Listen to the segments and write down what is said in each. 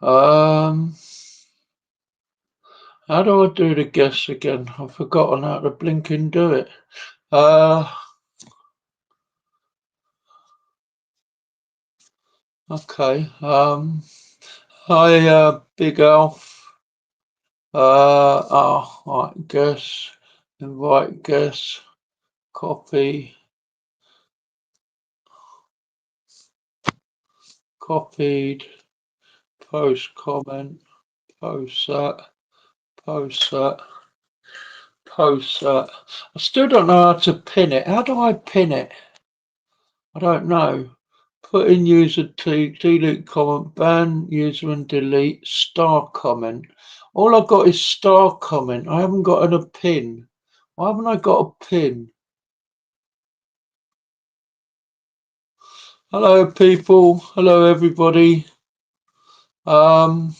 Um, how do I do the guess again? I've forgotten how to blinking do it. Uh, okay. Hi, Big Alf. Right, guess, invite guess, copy, copied, post comment, post that, post that, post that. I still don't know how to pin it. How do I pin it? I don't know. Put in user delete comment, ban user and delete star comment. All I've got is star comment. I haven't got a pin. Why haven't I got a pin? Hello, people. Hello, everybody. Um,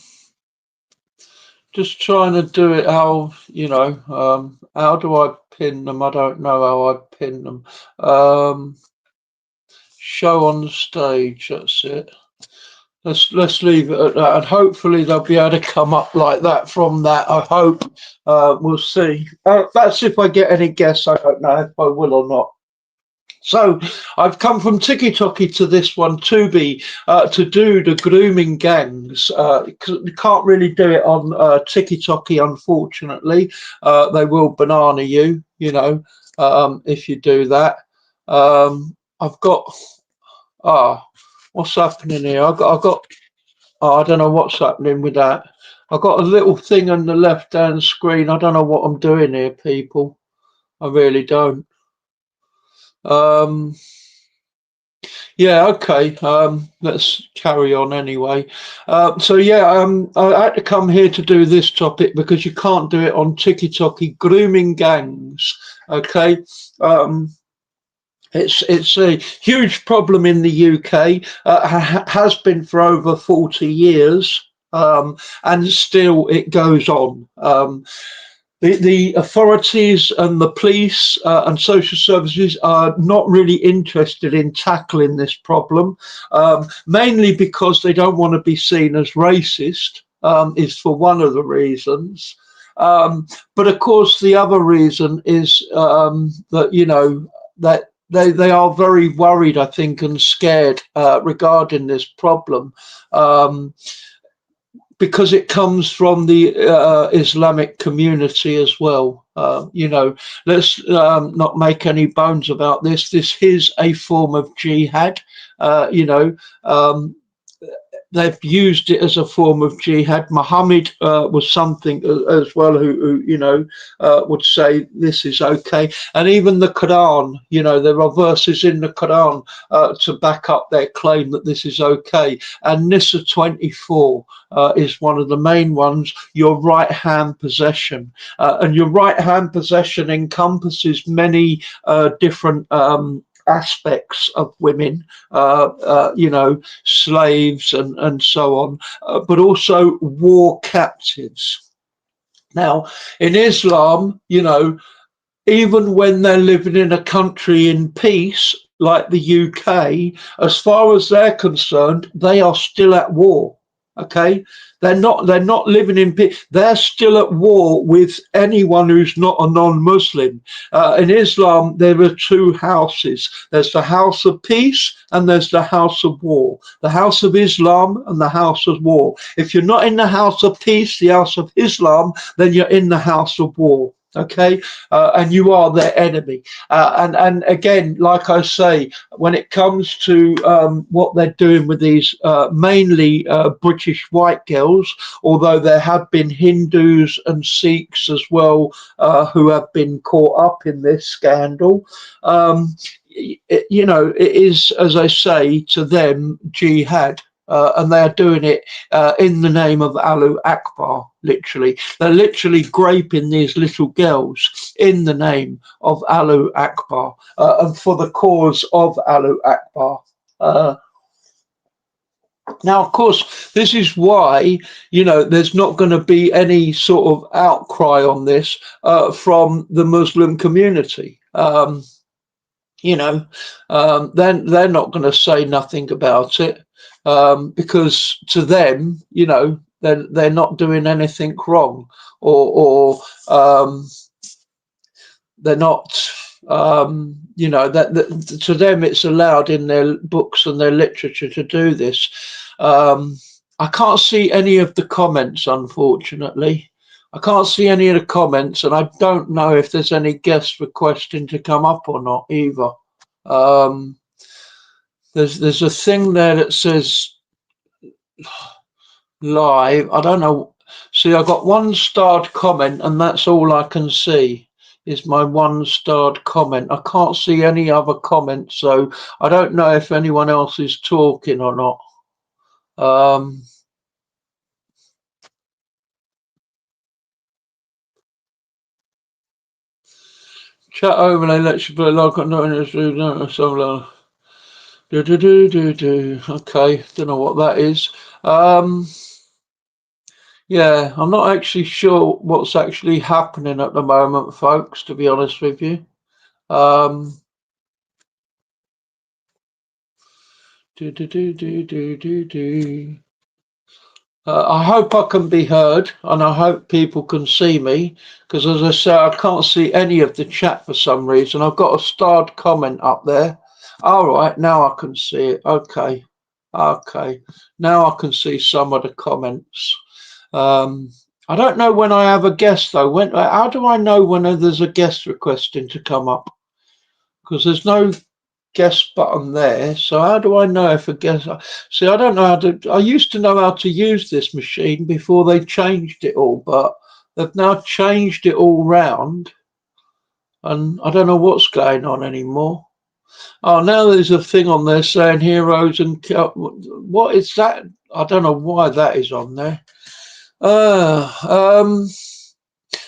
just trying to do it how do I pin them? I don't know how I pin them. Um, show on the stage. That's it. Let's leave it at that, and hopefully they'll be able to come up like that from that. I hope. We'll see. That's if I get any guess. I don't know if I will or not. So I've come from TikTok to this one to be to do the grooming gangs. You can't really do it on TikTok, unfortunately. They will banana you, if you do that. I've got what's happening here? I got. Oh, I don't know what's happening with that. I've got a little thing on the left-hand screen. I don't know what I'm doing here, people. I really don't. Um, Yeah, okay. Let's carry on anyway. I had to come here to do this topic because you can't do it on TikTok. Grooming gangs. Okay. Um, it's a huge problem in the UK. Has been for over 40 years. And still it goes on. The authorities and the police and social services are not really interested in tackling this problem, mainly because they don't want to be seen as racist, is for one of the reasons. Um, but of course, the other reason is that they are very worried, I think, and scared regarding this problem. Um, because it comes from the Islamic community as well. Let's not make any bones about this. This is a form of jihad. Uh, you know, um, they've used it as a form of jihad. Muhammad was something as well who would say this is okay. And even the Quran, there are verses in the Quran to back up their claim that this is okay. And Nisa 24 is one of the main ones, your right hand possession. And your right hand possession encompasses many different aspects of women, slaves and so on, but also war captives. Now, in Islam, even when they're living in a country in peace, like the UK, as far as they're concerned, they are still at war. Okay, they're not living in peace. They're still at war with anyone who's not a non-Muslim. In Islam, there are two houses. There's the house of peace and there's the house of war. The house of Islam and the house of war. If you're not in the house of peace, the house of Islam, then you're in the house of war. Okay, and you are their enemy. And again, like I say, when it comes to what they're doing with these mainly British white girls, although there have been Hindus and Sikhs as well who have been caught up in this scandal. It is, as I say, to them jihad. And they are doing it in the name of Alu Akbar, literally. They're literally graping these little girls in the name of Alu Akbar and for the cause of Alu Akbar. Now, of course, this is why, there's not going to be any sort of outcry on this from the Muslim community. you know, then they're not going to say nothing about it, because to them, you know, they're not doing anything wrong, or they're not, you know, that to them it's allowed in their books and their literature to do this. I can't see any of the comments, unfortunately. I can't see any of the comments, and I don't know if there's any guests requesting to come up or not either. Um, there's a thing there that says live. I don't know. See, I got one starred comment, and that's all I can see is my one starred comment. I can't see any other comments, so I don't know if anyone else is talking or not. Chat overlay lets you play log on no. Okay, don't know what that is. Yeah, I'm not actually sure what's actually happening at the moment, folks, to be honest with you. Um, I hope I can be heard, and I hope people can see me, because as I say, I can't see any of the chat for some reason. I've got a starred comment up there. All right, now I can see it. Okay, okay. Now I can see some of the comments. I don't know when I have a guest though. How do I know when there's a guest requesting to come up? Because there's no guest button there. So how do I know if a guest? See, I don't know how to. I used to know how to use this machine before they changed it all, but they've now changed it all round, and I don't know what's going on anymore. Oh, now there's a thing on there saying heroes and what is that? I don't know why that is on there.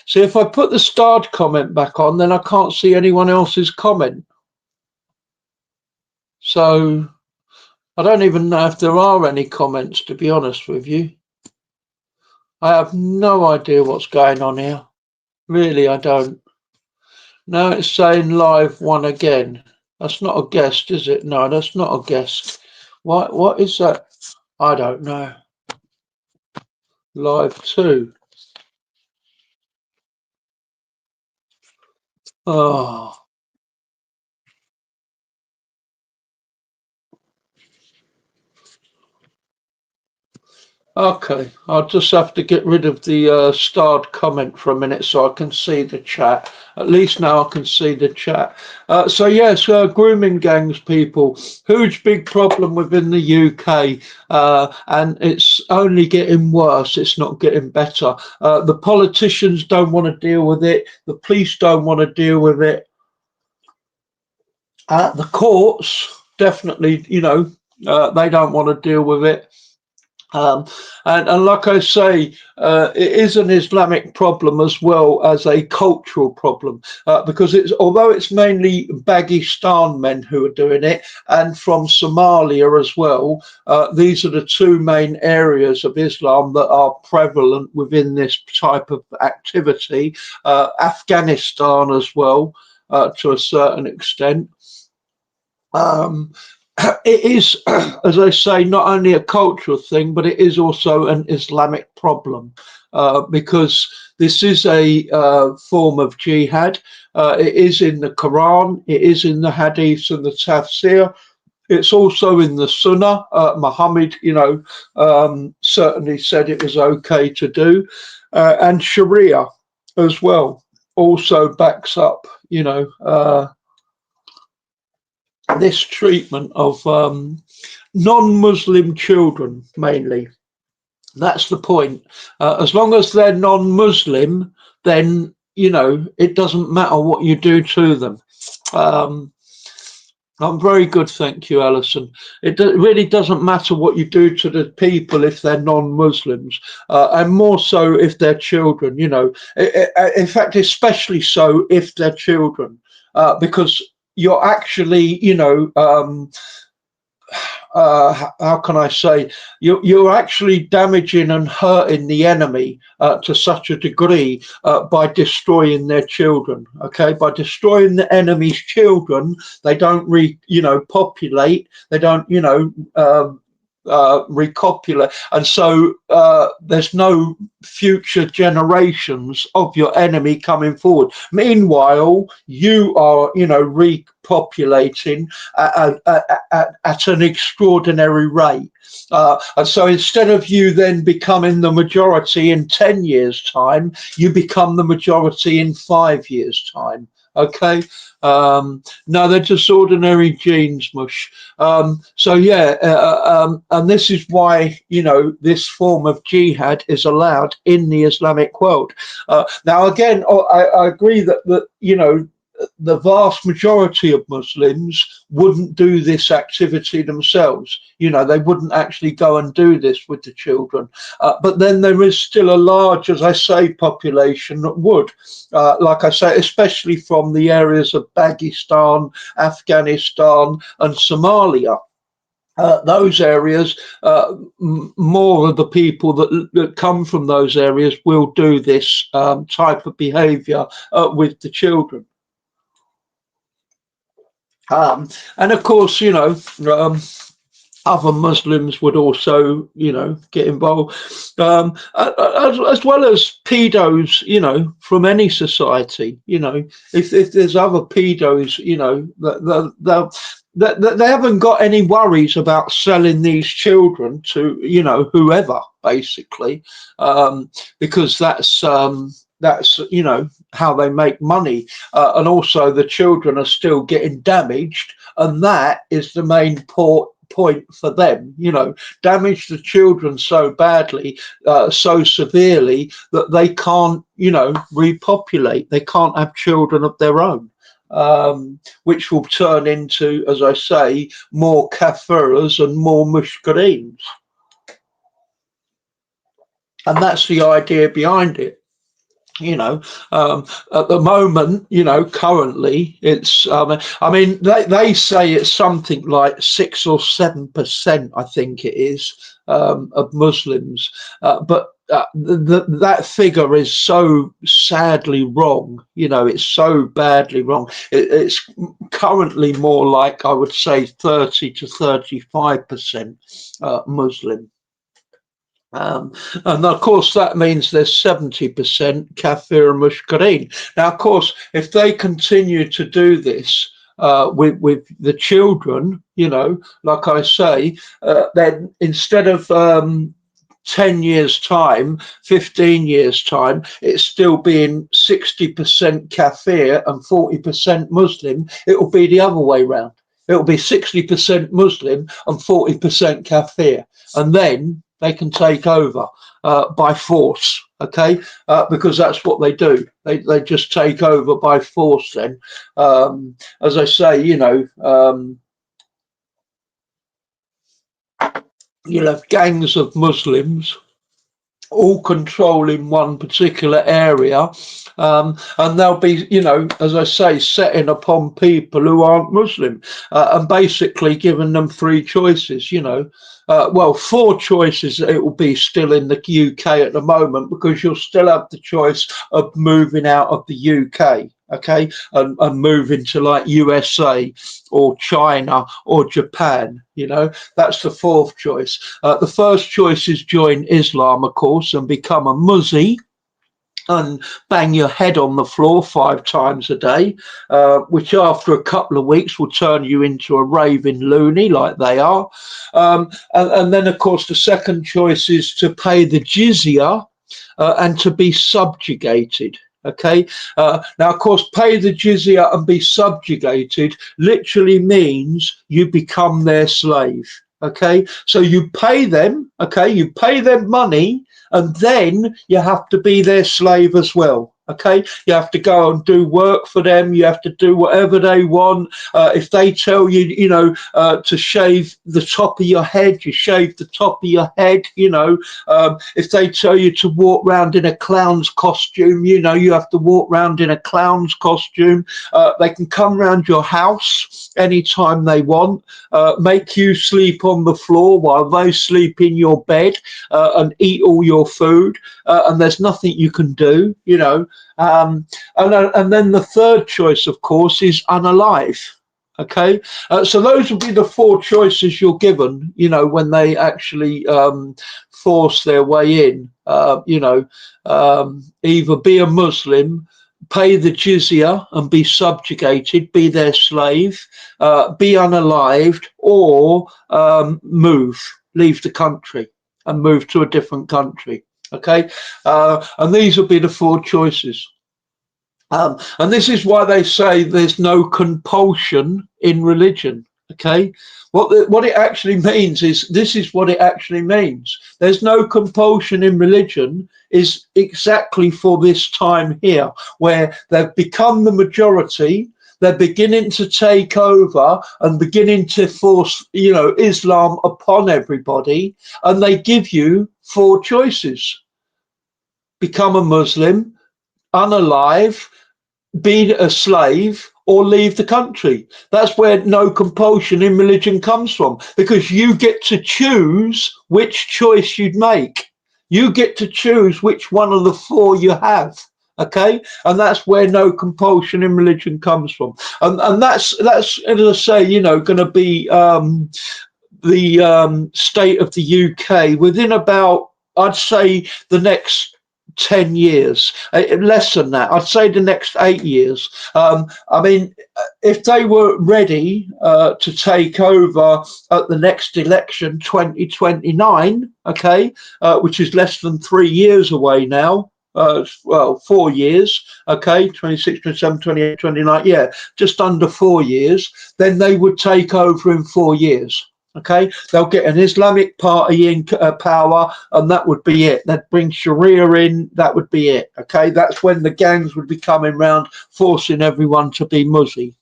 See, if I put the starred comment back on, then I can't see anyone else's comment. So I don't even know if there are any comments, to be honest with you. I have no idea what's going on here. Really, I don't. Now it's saying live one again. That's not a guest, is it? No, that's not a guest. What is that? I don't know. Live two. Oh. Okay, I'll just have to get rid of the starred comment for a minute so I can see the chat. At least now I can see the chat. So yes, grooming gangs, people, huge big problem within the UK, and it's only getting worse. It's not getting better. The politicians don't want to deal with it. The police don't want to deal with it. The courts definitely, you know, they don't want to deal with it. And like I say, it is an Islamic problem as well as a cultural problem, because although it's mainly Dagestan men who are doing it, and from Somalia as well. These are the two main areas of Islam that are prevalent within this type of activity. Afghanistan as well, to a certain extent. Um, it is, as I say, not only a cultural thing, but it is also an Islamic problem, because this is a form of jihad. It is in the Quran, it is in the Hadith and the Tafsir. It's also in the Sunnah. Muhammad, certainly said it was okay to do, and Sharia as well also backs up, this treatment of non-Muslim children mainly. That's the point. As long as they're non-Muslim, then it doesn't matter what you do to them. I'm very good, thank you, Alison. It really doesn't matter what you do to the people if they're non-Muslims, and more so if they're children. In fact, especially so if they're children, because you're actually, how can I say, you're actually damaging and hurting the enemy to such a degree by destroying their children. Okay, by destroying the enemy's children, they don't populate. They don't recopulate, and so there's no future generations of your enemy coming forward. Meanwhile, you are repopulating at an extraordinary rate, and so instead of you then becoming the majority in 10 years time, you become the majority in 5 years time. Okay. No, they're just ordinary genes, mush. So yeah, and this is why this form of jihad is allowed in the Islamic world. Now, again, I agree that the vast majority of Muslims wouldn't do this activity themselves. They wouldn't actually go and do this with the children. But then there is still a large, as I say, population that would. Like I say, especially from the areas of Pakistan, Afghanistan, and Somalia. Those areas, more of the people that come from those areas will do this type of behaviour with the children. And of course, other Muslims would also, get involved, as well as pedos, from any society. If there's other pedos, they haven't got any worries about selling these children to, whoever, basically, because that's how they make money, and also the children are still getting damaged, and that is the main point for them. Damage the children so badly, so severely, that they can't repopulate. They can't have children of their own, which will turn into, as I say, more kafirs and more mushkirins. And that's the idea behind it. At the moment, currently it's, they say it's something like 6 or 7%, I think it is, of Muslims. But that figure is so sadly wrong. It's so badly wrong. It's currently more like, I would say, 30 to 35% Muslim. And of course that means there's 70% kafir and mushkirin. Now, of course, if they continue to do this with the children, like I say, then instead of 10 years time, 15 years time, it's still being 60% kafir and 40% Muslim. It will be the other way round. It will be 60% Muslim and 40% kafir, and then they can take over by force, okay? Because that's what they do. They just take over by force then. As I say, you'll have gangs of Muslims all controlling one particular area, and they'll be, as I say, setting upon people who aren't Muslim, and basically giving them 3 choices, well, 4 choices. It will be still in the UK at the moment, because you'll still have the choice of moving out of the UK, okay, and moving to like USA or China or Japan. That's the 4th choice. The first choice is join Islam, of course, and become a Muzzi and bang your head on the floor 5 times a day, which after a couple of weeks will turn you into a raving loony like they are. And then, of course, the second choice is to pay the jizya and to be subjugated. Okay. Now, of course, pay the jizya and be subjugated literally means you become their slave. Okay. So you pay them. Okay. You pay them money, and then you have to be their slave as well. Okay, you have to go and do work for them. You have to do whatever they want. If they tell you, to shave the top of your head, you shave the top of your head. If they tell you to walk around in a clown's costume, you have to walk around in a clown's costume. They can come round your house anytime they want, make you sleep on the floor while they sleep in your bed, and eat all your food, and there's nothing you can do. And then the third choice, of course, is unalive. Okay, so those would be the four choices you're given, when they actually force their way in. Either be a Muslim, pay the jizya and be subjugated, be their slave, be unalived, or leave the country and move to a different country. Okay, and these will be the four choices. And this is why they say there's no compulsion in religion. Okay, what it actually means is, this is what it actually means. There's no compulsion in religion is exactly for this time here, where they've become the majority. They're beginning to take over and beginning to force, Islam upon everybody. And they give you four choices: become a Muslim, unalive, be a slave, or leave the country. That's where no compulsion in religion comes from, because you get to choose which choice you'd make. You get to choose which one of the four you have. Okay, and that's where no compulsion in religion comes from, and that's as I say, going to be the state of the UK within about, I'd say, the next 10 years, less than that. I'd say the next 8 years. I mean, if they were ready to take over at the next election, 2029, okay, which is less than 3 years away now. 4 years, okay, 26, 27, 28, 29, yeah, just under 4 years, then they would take over in 4 years. Okay, they'll get an Islamic party in power, and that would be it. They'd bring Sharia in, that would be it. Okay, that's when the gangs would be coming round, forcing everyone to be Muslim.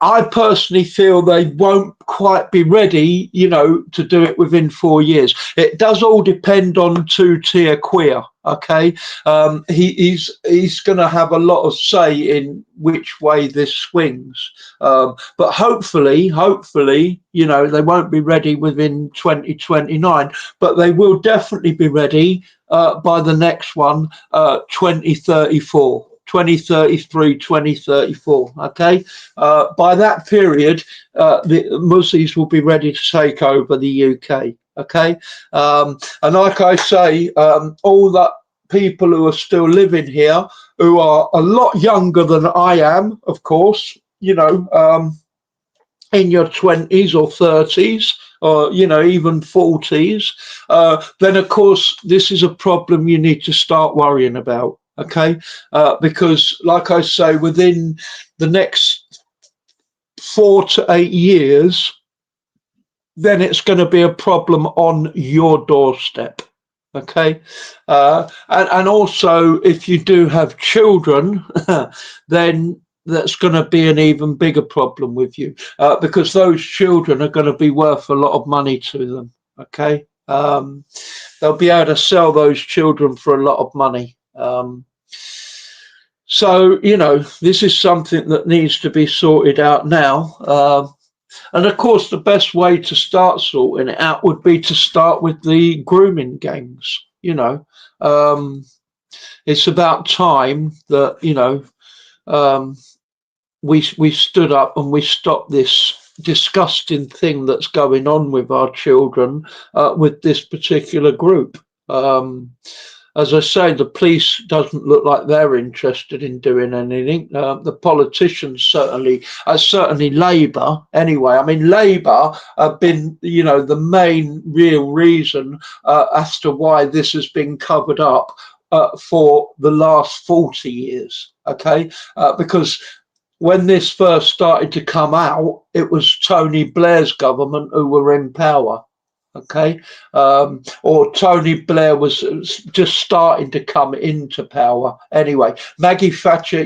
I personally feel they won't quite be ready, to do it within 4 years. It does all depend on two-tier queer. Okay, he's going to have a lot of say in which way this swings. But hopefully, they won't be ready within 2029, but they will definitely be ready by the next one, 2034. 2033, 2034. Okay, by that period, the Muslims will be ready to take over the UK. Okay, and like I say, all that people who are still living here, who are a lot younger than I am, of course, in your 20s or 30s, or even 40s, then of course this is a problem you need to start worrying about. Okay, because like I say, within the next 4 to 8 years, then it's going to be a problem on your doorstep. Okay, and also if you do have children, then that's going to be an even bigger problem with you, because those children are going to be worth a lot of money to them. Okay, they'll be able to sell those children for a lot of money. So, this is something that needs to be sorted out now. And of course, the best way to start sorting it out would be to start with the grooming gangs. It's about time that, we stood up and we stopped this disgusting thing that's going on with our children, with this particular group. As I say, the police doesn't look like they're interested in doing anything. The politicians certainly Labour anyway. I mean, Labour have been, the main real reason as to why this has been covered up for the last 40 years. Okay, because when this first started to come out, it was Tony Blair's government who were in power. Okay, or Tony Blair was just starting to come into power. Anyway, Maggie Thatcher,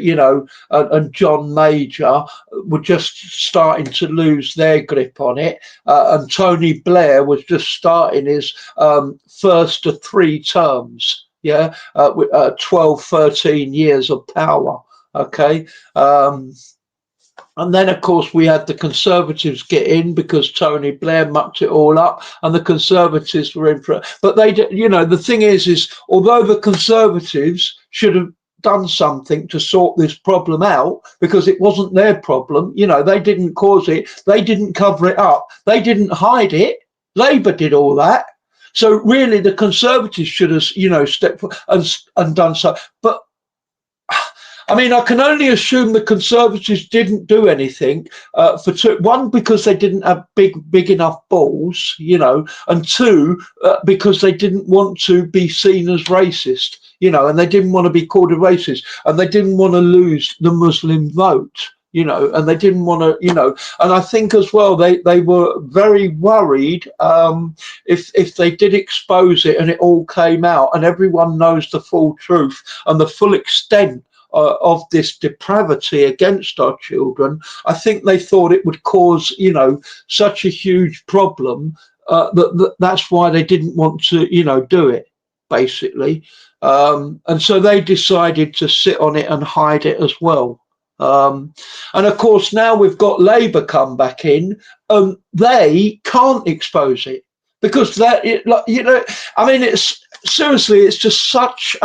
and John Major were just starting to lose their grip on it, and Tony Blair was just starting his first of three terms. Yeah, with 12, 13 years of power. Okay. And then, of course, we had the Conservatives get in because Tony Blair mucked it all up, and the Conservatives were in for it. But the thing is although the Conservatives should have done something to sort this problem out, because it wasn't their problem, they didn't cause it, they didn't cover it up, they didn't hide it. Labour did all that. So really, the Conservatives should have, stepped forward and done so. But I mean, I can only assume the Conservatives didn't do anything for two. One, because they didn't have big enough balls, and two, because they didn't want to be seen as racist, and they didn't want to be called a racist, and they didn't want to lose the Muslim vote. And they didn't want to, and I think as well they were very worried if they did expose it and it all came out and everyone knows the full truth and the full extent of this depravity against our children. I think they thought it would cause, such a huge problem that's why they didn't want to, do it, basically. And so they decided to sit on it and hide it as well. And of course, now we've got Labour come back in, they can't expose it because I mean, it's seriously, it's just such.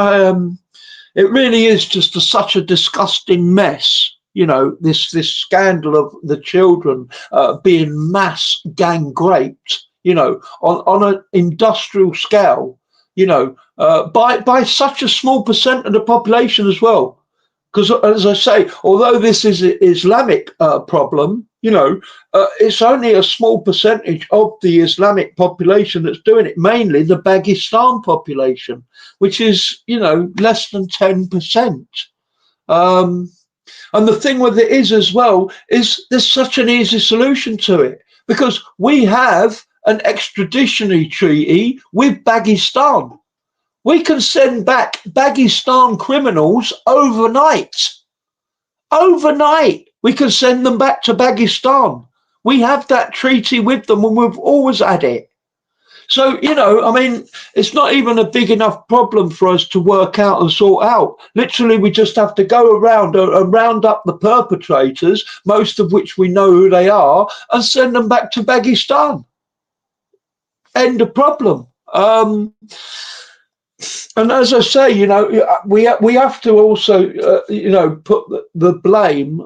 It really is just such a disgusting mess. This scandal of the children being mass gang raped, on an industrial scale, by such a small percent of the population as well. Because, as I say, although this is an Islamic problem, it's only a small percentage of the Islamic population that's doing it, mainly the Dagestan population, which is, less than 10%. And the thing with it is as well, is there's such an easy solution to it because we have an extraditionary treaty with Dagestan. We can send back Dagestan criminals overnight. Overnight, we can send them back to Dagestan. We have that treaty with them and we've always had it. So, I mean, it's not even a big enough problem for us to work out and sort out. Literally, we just have to go around and round up the perpetrators, most of which we know who they are, and send them back to Dagestan. End of problem. And as I say, we have to also, put the blame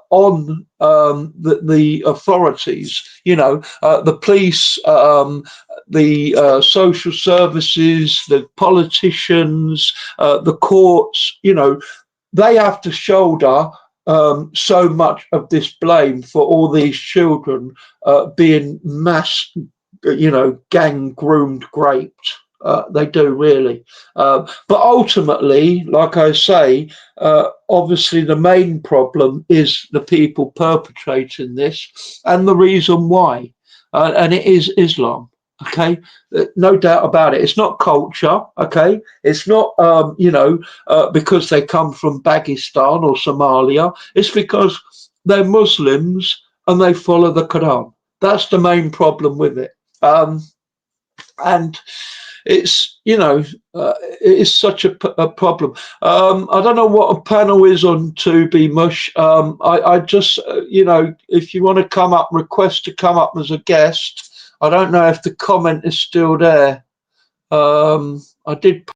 on the authorities, the police, the social services, the politicians, the courts, they have to shoulder so much of this blame for all these children being mass, gang groomed, raped. They do really. But ultimately, like I say, obviously the main problem is the people perpetrating this and the reason why. And it is Islam. Okay, no doubt about it. It's not culture. Okay, it's not because they come from Dagestan or Somalia. It's because they're Muslims and they follow the Quran. That's the main problem with it. And it's it is such a problem. I don't know what a panel is on To Be Mush. I just if you want to come up, request to come up as a guest. I don't know if the comment is still there. I did.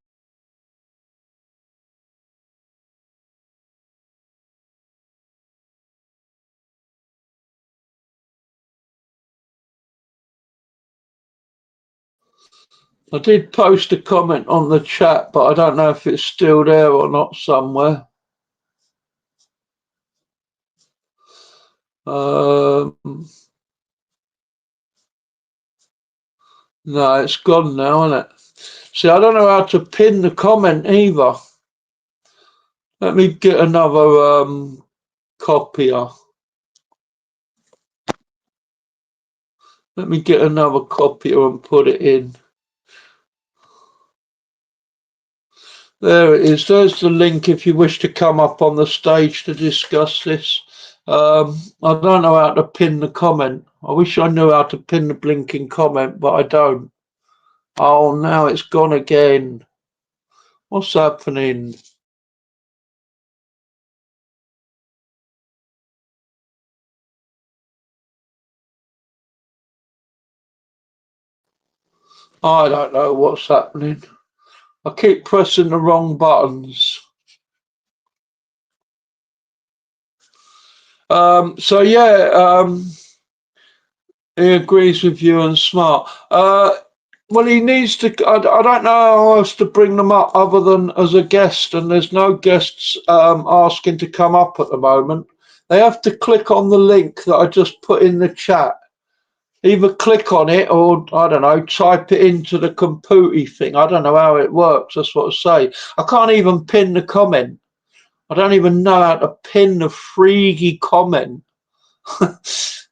I did post a comment on the chat, but I don't know if it's still there or not somewhere. No, it's gone now, isn't it? See, I don't know how to pin the comment either. Let me get another copier. Let me get another copier and put it in. There it is. There's the link if you wish to come up on the stage to discuss this. I don't know how to pin the comment. I wish I knew how to pin the blinking comment, but I don't. Oh, now it's gone again. What's happening? I don't know what's happening. I keep pressing the wrong buttons. So yeah, he agrees with you and smart. Well, he needs to. I don't know how else to bring them up other than as a guest, and there's no guests asking to come up at the moment. They have to click on the link that I just put in the chat. Either click on it or, I don't know, type it into the computer thing. I don't know how it works. That's what I say. I can't even pin the comment. I don't even know how to pin the freaky comment. Since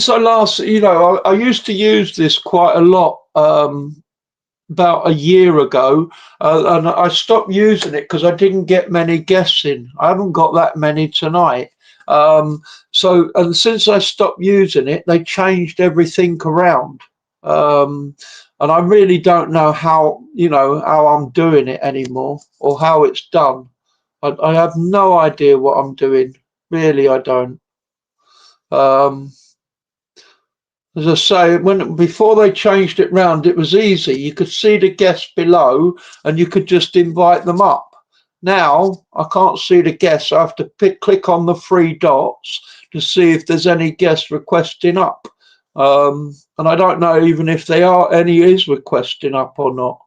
I last, I used to use this quite a lot about a year ago, and I stopped using it because I didn't get many guests in. I haven't got that many tonight. And since I stopped using it, they changed everything around. And I really don't know how, how I'm doing it anymore or how it's done. I have no idea what I'm doing. Really, I don't. As I say, before they changed it round, it was easy. You could see the guests below and you could just invite them up. Now I can't see the guests. I have to click on the three dots to see if there's any guests requesting up. And I don't know even if any is requesting up or not.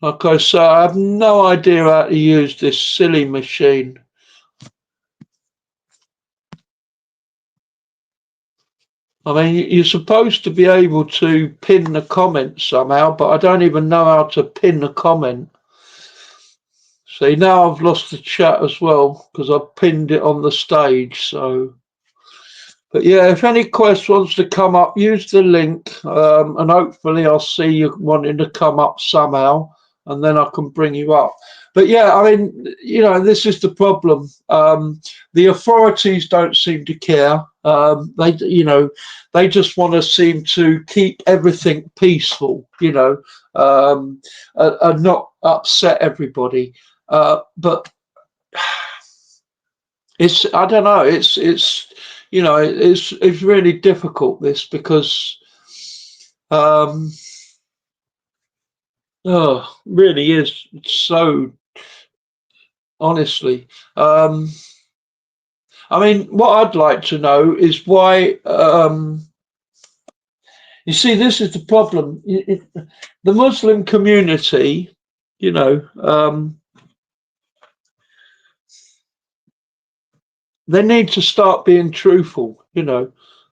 Like I say, I have no idea how to use this silly machine. I mean, you're supposed to be able to pin the comment somehow, but I don't even know how to pin the comment. See, now I've lost the chat as well because I've pinned it on the stage. So, but yeah, if any quest wants to come up, use the link, and hopefully I'll see you wanting to come up somehow, and then I can bring you up. But yeah, I mean, this is the problem. The authorities don't seem to care. They just want to seem to keep everything peaceful, and not upset everybody. But I don't know, it's really difficult this because, really is so, honestly. I mean, what I'd like to know is why, you see, this is the problem. The Muslim community, they need to start being truthful.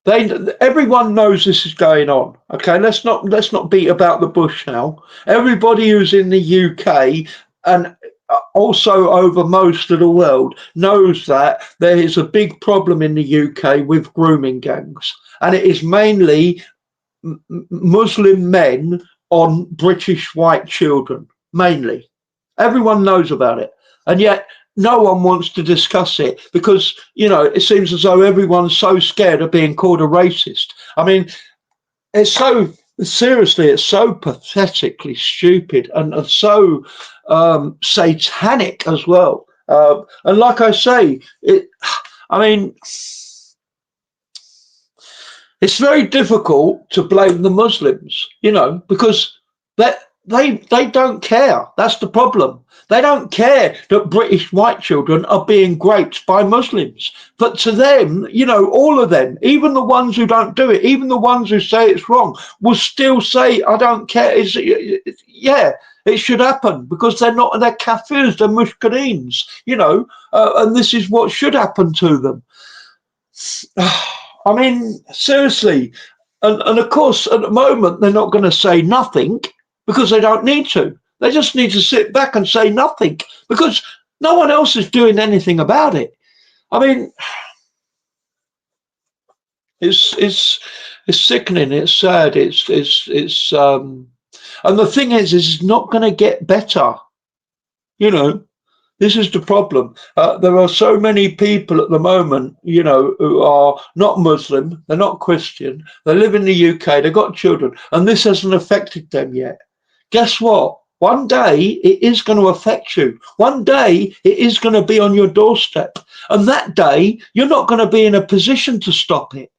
Everyone knows this is going on. Okay, let's not beat about the bush now. Everybody who's in the UK and also over most of the world knows that there is a big problem in the UK with grooming gangs, and it is mainly Muslim men on British white children, mainly. Everyone knows about it, and yet no one wants to discuss it because, it seems as though everyone's so scared of being called a racist. I mean, it's so, seriously, it's so pathetically stupid and so satanic as well. And like I say, I mean, it's very difficult to blame the Muslims, because they don't care. That's the problem. They don't care that British white children are being raped by Muslims. But to them, all of them, even the ones who don't do it, even the ones who say it's wrong, will still say, I don't care. Yeah, it should happen because they're kafirs, they're mushkirins, and this is what should happen to them. I mean, seriously. And of course, at the moment, they're not going to say nothing because they don't need to. They just need to sit back and say nothing because no one else is doing anything about it. I mean, It's sickening. It's sad. And the thing is it's not going to get better. You know, this is the problem. There are so many people at the moment, you know, who are not Muslim, they're not Christian, they live in the UK, they've got children, and this hasn't affected them yet. Guess what? One day it is going to affect you. One day it is going to be on your doorstep. And that day you're not going to be in a position to stop it.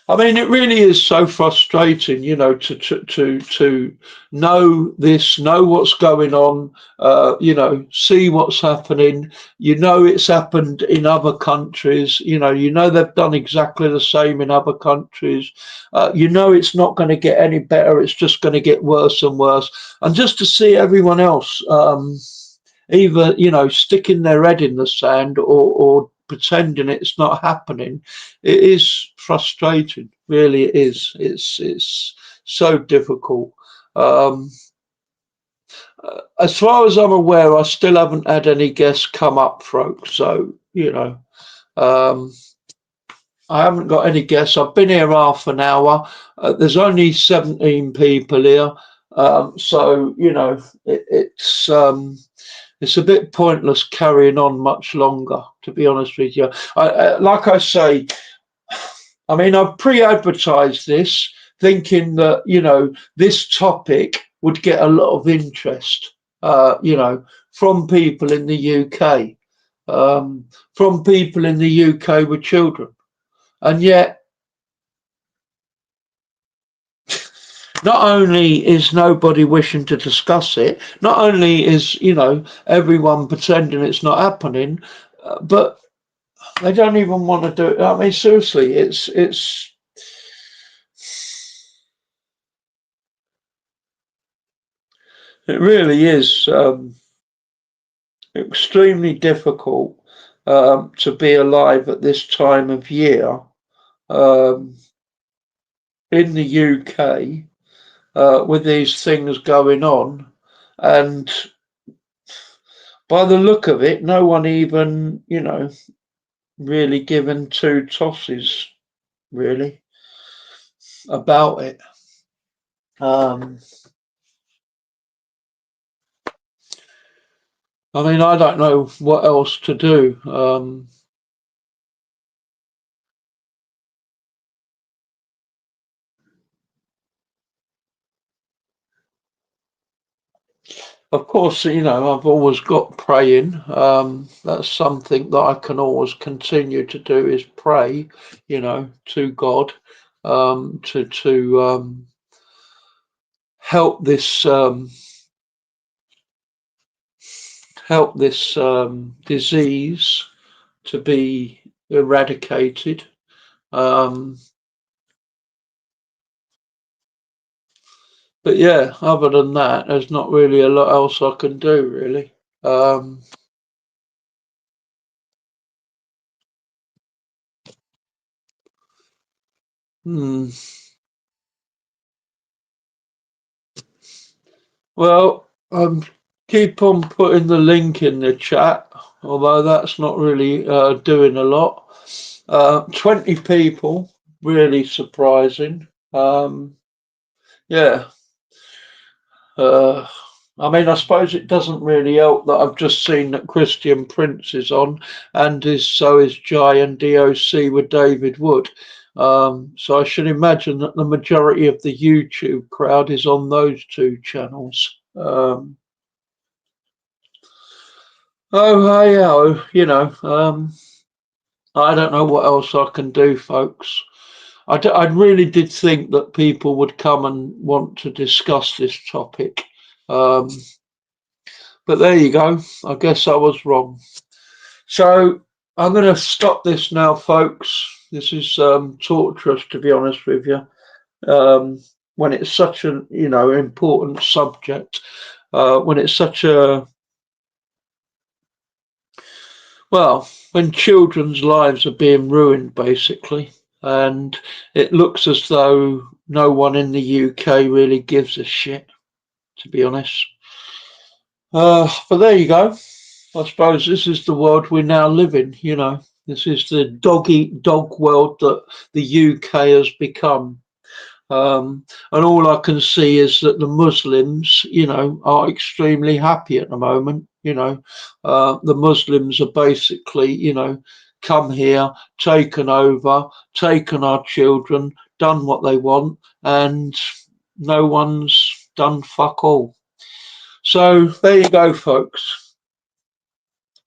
I mean, it really is so frustrating, you know, to know this, know what's going on, you know, see what's happening. You know, it's happened in other countries. You know they've done exactly the same in other countries. You know, it's not going to get any better. It's just going to get worse and worse. And just to see everyone else, either, you know, sticking their head in the sand or pretending it's not happening, it is frustrating. Really, it is. It's so difficult. Um, as far as I'm aware, I still haven't had any guests come up, folks. So you know, um, I haven't got any guests. I've been here half an hour. There's only 17 people here, so you know, it's a bit pointless carrying on much longer, to be honest with you. Like I say, I mean, I've pre-advertised this thinking that, you know, this topic would get a lot of interest, you know, from people in the UK, from people in the UK with children. And yet, not only is nobody wishing to discuss it, not only is, you know, everyone pretending it's not happening, but they don't even want to do it. I mean, seriously, it really is extremely difficult to be alive at this time of year um, in the UK with these things going on, and by the look of it, no one even, you know, really given two tosses really about it. Um, I mean, I don't know what else to do. Of course, you know, I've always got praying. That's something that I can always continue to do is pray, you know, to God, to help this disease to be eradicated. Um, but yeah, other than that, there's not really a lot else I can do, really. Um, hmm. Well, keep on putting the link in the chat, although that's not really doing a lot. 20 people, really surprising. Yeah, uh, I mean, I suppose it doesn't really help that I've just seen that Christian Prince is on, and so is Jai and DOC with David Wood. So I should imagine that the majority of the YouTube crowd is on those two channels. Oh, hey, oh, you know, I don't know what else I can do, folks. I really did think that people would come and want to discuss this topic. Um, but there you go. I guess I was wrong. So I'm going to stop this now, folks. This is torturous, to be honest with you. When it's such an, you know, important subject, when it's such a, well, when children's lives are being ruined, basically, and it looks as though no one in the UK really gives a shit, to be honest. But there you go. I suppose this is the world we now live in, you know. This is the dog eat dog world that the UK has become. And all I can see is that the Muslims, you know, are extremely happy at the moment. You know, the Muslims are basically, you know, come here, taken over, taken our children, done what they want, and no one's done fuck all. So there you go, folks.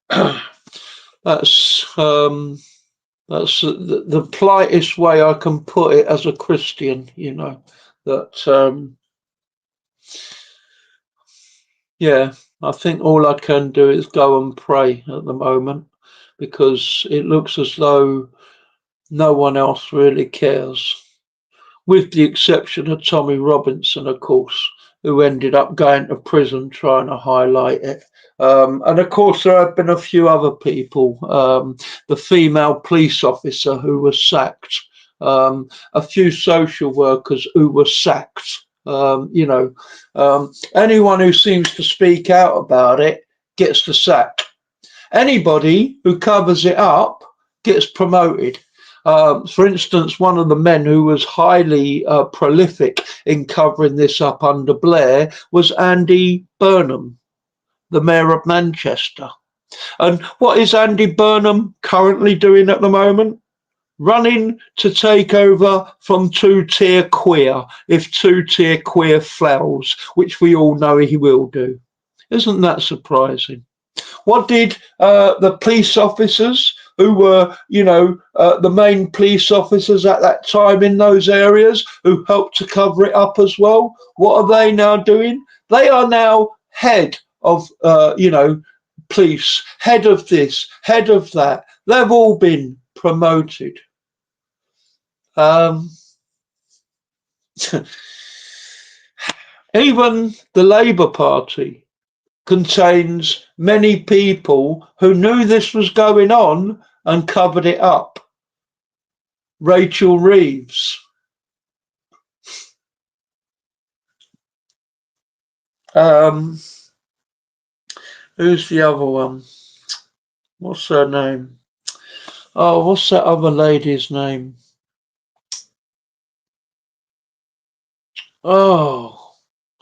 That's the politest way I can put it as a Christian. You know that. Yeah, I think all I can do is go and pray at the moment because it looks as though no one else really cares, with the exception of Tommy Robinson, of course, who ended up going to prison trying to highlight it. And of course, there have been a few other people. The female police officer who was sacked, a few social workers who were sacked. You know, anyone who seems to speak out about it gets the sack. Anybody who covers it up gets promoted. For instance, one of the men who was highly prolific in covering this up under Blair was Andy Burnham, the mayor of Manchester. And what is Andy Burnham currently doing at the moment? Running to take over from two-tier queer if two-tier queer fails, which we all know he will do. Isn't that surprising? What did the police officers who were, you know, the main police officers at that time in those areas who helped to cover it up as well? What are they now doing? They are now head of, you know, police, head of this, head of that. They've all been promoted. Um, even the Labour Party contains many people who knew this was going on and covered it up. Rachel Reeves, um, who's the other one? What's her name? Oh, what's that other lady's name? Oh,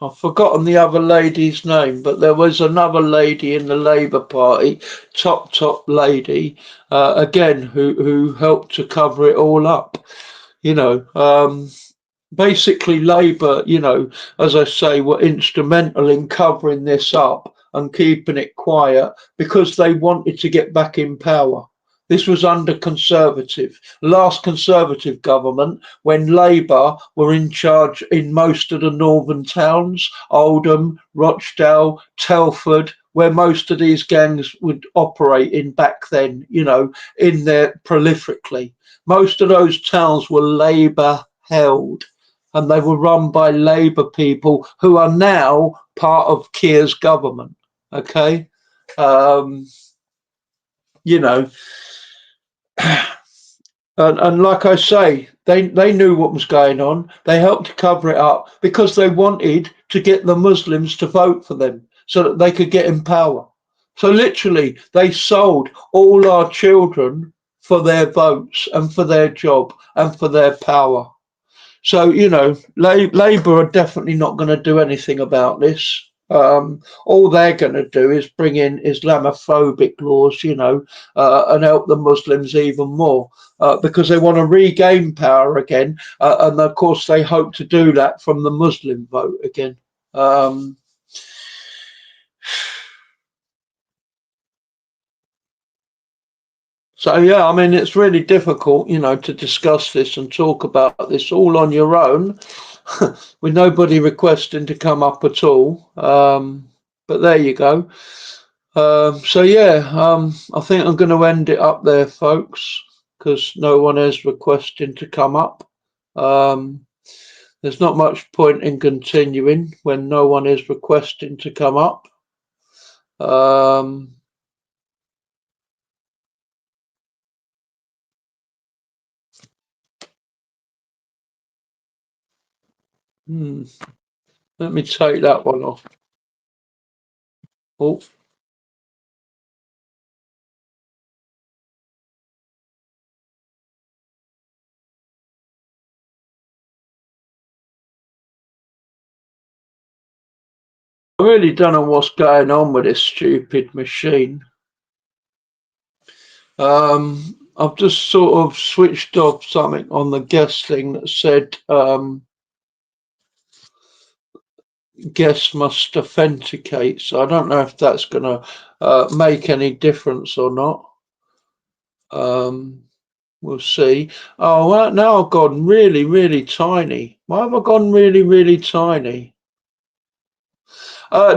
I've forgotten the other lady's name, but there was another lady in the Labour Party, top lady, again, who helped to cover it all up. You know, basically Labour, you know, as I say, were instrumental in covering this up and keeping it quiet because they wanted to get back in power. This was under Conservative, last Conservative government when Labour were in charge in most of the northern towns, Oldham, Rochdale, Telford, where most of these gangs would operate in back then, you know, in there prolifically. Most of those towns were Labour held and they were run by Labour people who are now part of Keir's government. Okay, um, you know, and like I say, they knew what was going on. They helped to cover it up because they wanted to get the Muslims to vote for them so that they could get in power. So literally, they sold all our children for their votes and for their job and for their power. So, you know, Labour are definitely not going to do anything about this. All they're going to do is bring in Islamophobic laws, you know, and help the Muslims even more because they want to regain power again. And of course, they hope to do that from the Muslim vote again. Um, so, yeah, I mean, it's really difficult, you know, to discuss this and talk about this all on your own with nobody requesting to come up at all. But there you go. So yeah, I think I'm going to end it up there, folks, because no one is requesting to come up. Um, there's not much point in continuing when no one is requesting to come up. Um, hmm, let me take that one off. Oh, I really don't know what's going on with this stupid machine. I've just sort of switched off something on the guest thing that said guest must authenticate. So I don't know if that's going to make any difference or not. We'll see. Oh, well, now I've gone really, really tiny. Why have I gone really, really tiny?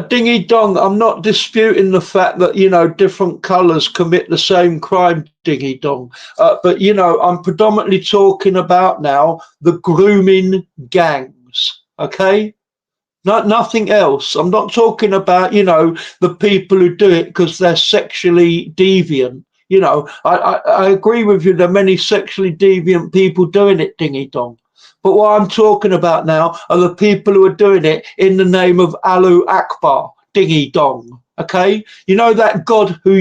Dingy dong, I'm not disputing the fact that, different colours commit the same crime, dingy dong. But, I'm predominantly talking about now the grooming gangs, okay? Nothing else. I'm not talking about, the people who do it because they're sexually deviant. I agree with you. There are many sexually deviant people doing it, dingy dong. But what I'm talking about now are the people who are doing it in the name of Alu Akbar, dingy dong. Okay, that God who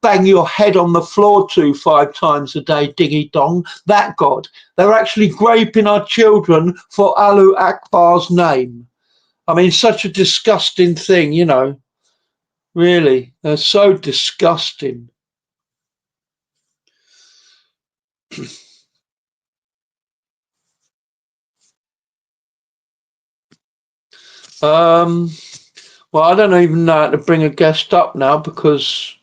bang your head on the floor to 5 times a day, dingy dong. That God. They're actually raping our children for Alu Akbar's name. I mean, such a disgusting thing, Really, they're so disgusting. Um, well, I don't even know how to bring a guest up now because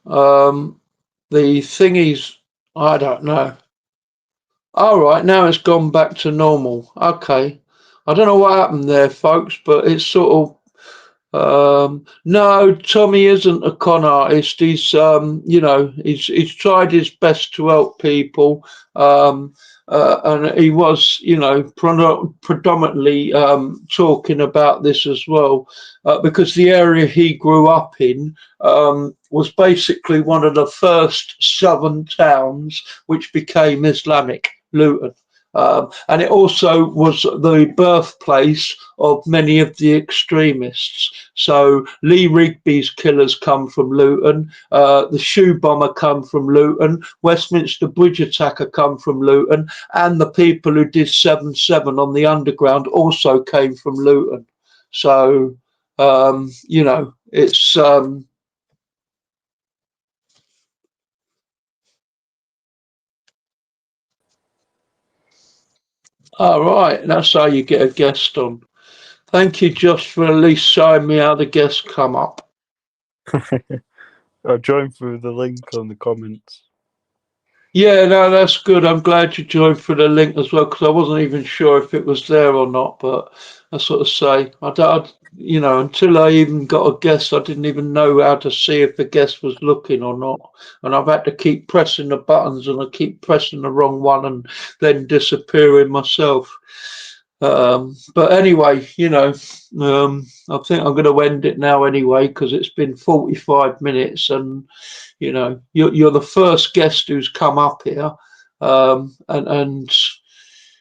the thingy's, I don't know. All right, now it's gone back to normal. Okay. I don't know what happened there, folks, but it's sort of no, Tommy isn't a con artist. He's he's tried his best to help people. Um, and he was, predominantly talking about this as well, because the area he grew up in was basically one of the first southern towns which became Islamic, Luton. And it also was the birthplace of many of the extremists. So Lee Rigby's killers come from Luton, the shoe bomber come from Luton, Westminster Bridge attacker come from Luton, and the people who did 7/7 on the underground also came from Luton. So, it's all right. That's how you get a guest on. Thank you, Josh, for at least showing me how the guests come up. I joined through the link on the comments. Yeah, no, that's good. I'm glad you joined for the link as well because I wasn't even sure if it was there or not. But I sort of say, until I even got a guest, I didn't even know how to see if the guest was looking or not. And I've had to keep pressing the buttons and I keep pressing the wrong one and then disappearing myself. But anyway, I think I'm going to end it now anyway because it's been 45 minutes and you're the first guest who's come up here, and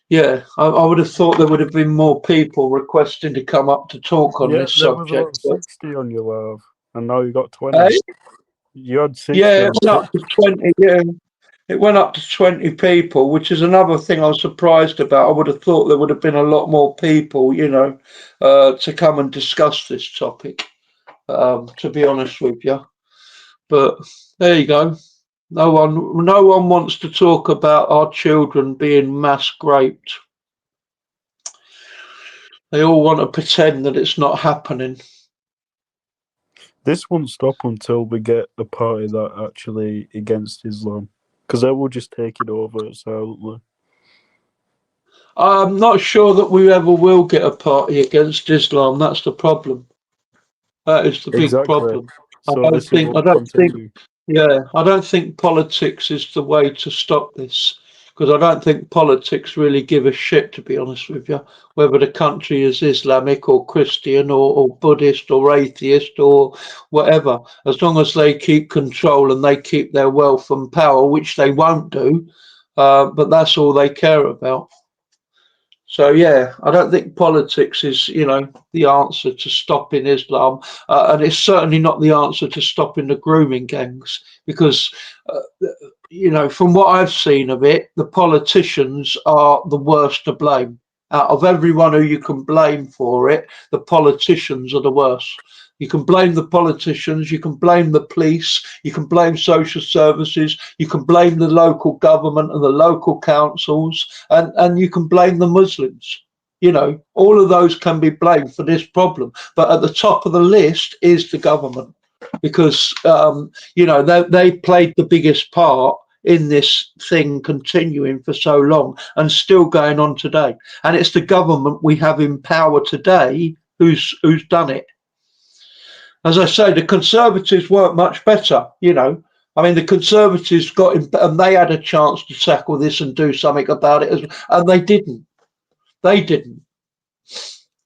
yeah, I would have thought there would have been more people requesting to come up to talk on Yeah, this there was subject. about 60 on your live, and now you got 20. Hey, You had 60 yeah, it on went up to 20. Yeah, it went up to 20 people, which is another thing I was surprised about. I would have thought there would have been a lot more people, to come and discuss this topic. To be honest with you, but there you go. No one wants to talk about our children being mass raped. They all want to pretend that it's not happening. This won't stop until we get a party that actually against Islam, because they will just take it over silently. I'm not sure that we ever will get a party against Islam. That's the problem. That is the big Exactly. problem. I So don't this think. I will don't think. continue. Yeah, I don't think politics is the way to stop this because I don't think politics really give a shit, to be honest with you, whether the country is Islamic or Christian or Buddhist or atheist or whatever. As long as they keep control and they keep their wealth and power, which they won't do, but that's all they care about. So yeah, I don't think politics is, the answer to stopping Islam, and it's certainly not the answer to stopping the grooming gangs because, from what I've seen of it, the politicians are the worst to blame. Out of everyone who you can blame for it, the politicians are the worst. You can blame the politicians, you can blame the police, you can blame social services, you can blame the local government and the local councils, and you can blame the Muslims. You know, all of those can be blamed for this problem. But at the top of the list is the government because, you know, they played the biggest part in this thing continuing for so long and still going on today. And it's the government we have in power today who's done it. As I say, the Conservatives weren't much better, you know. I mean, the Conservatives got in, and they had a chance to tackle this and do something about it, and they didn't. They didn't.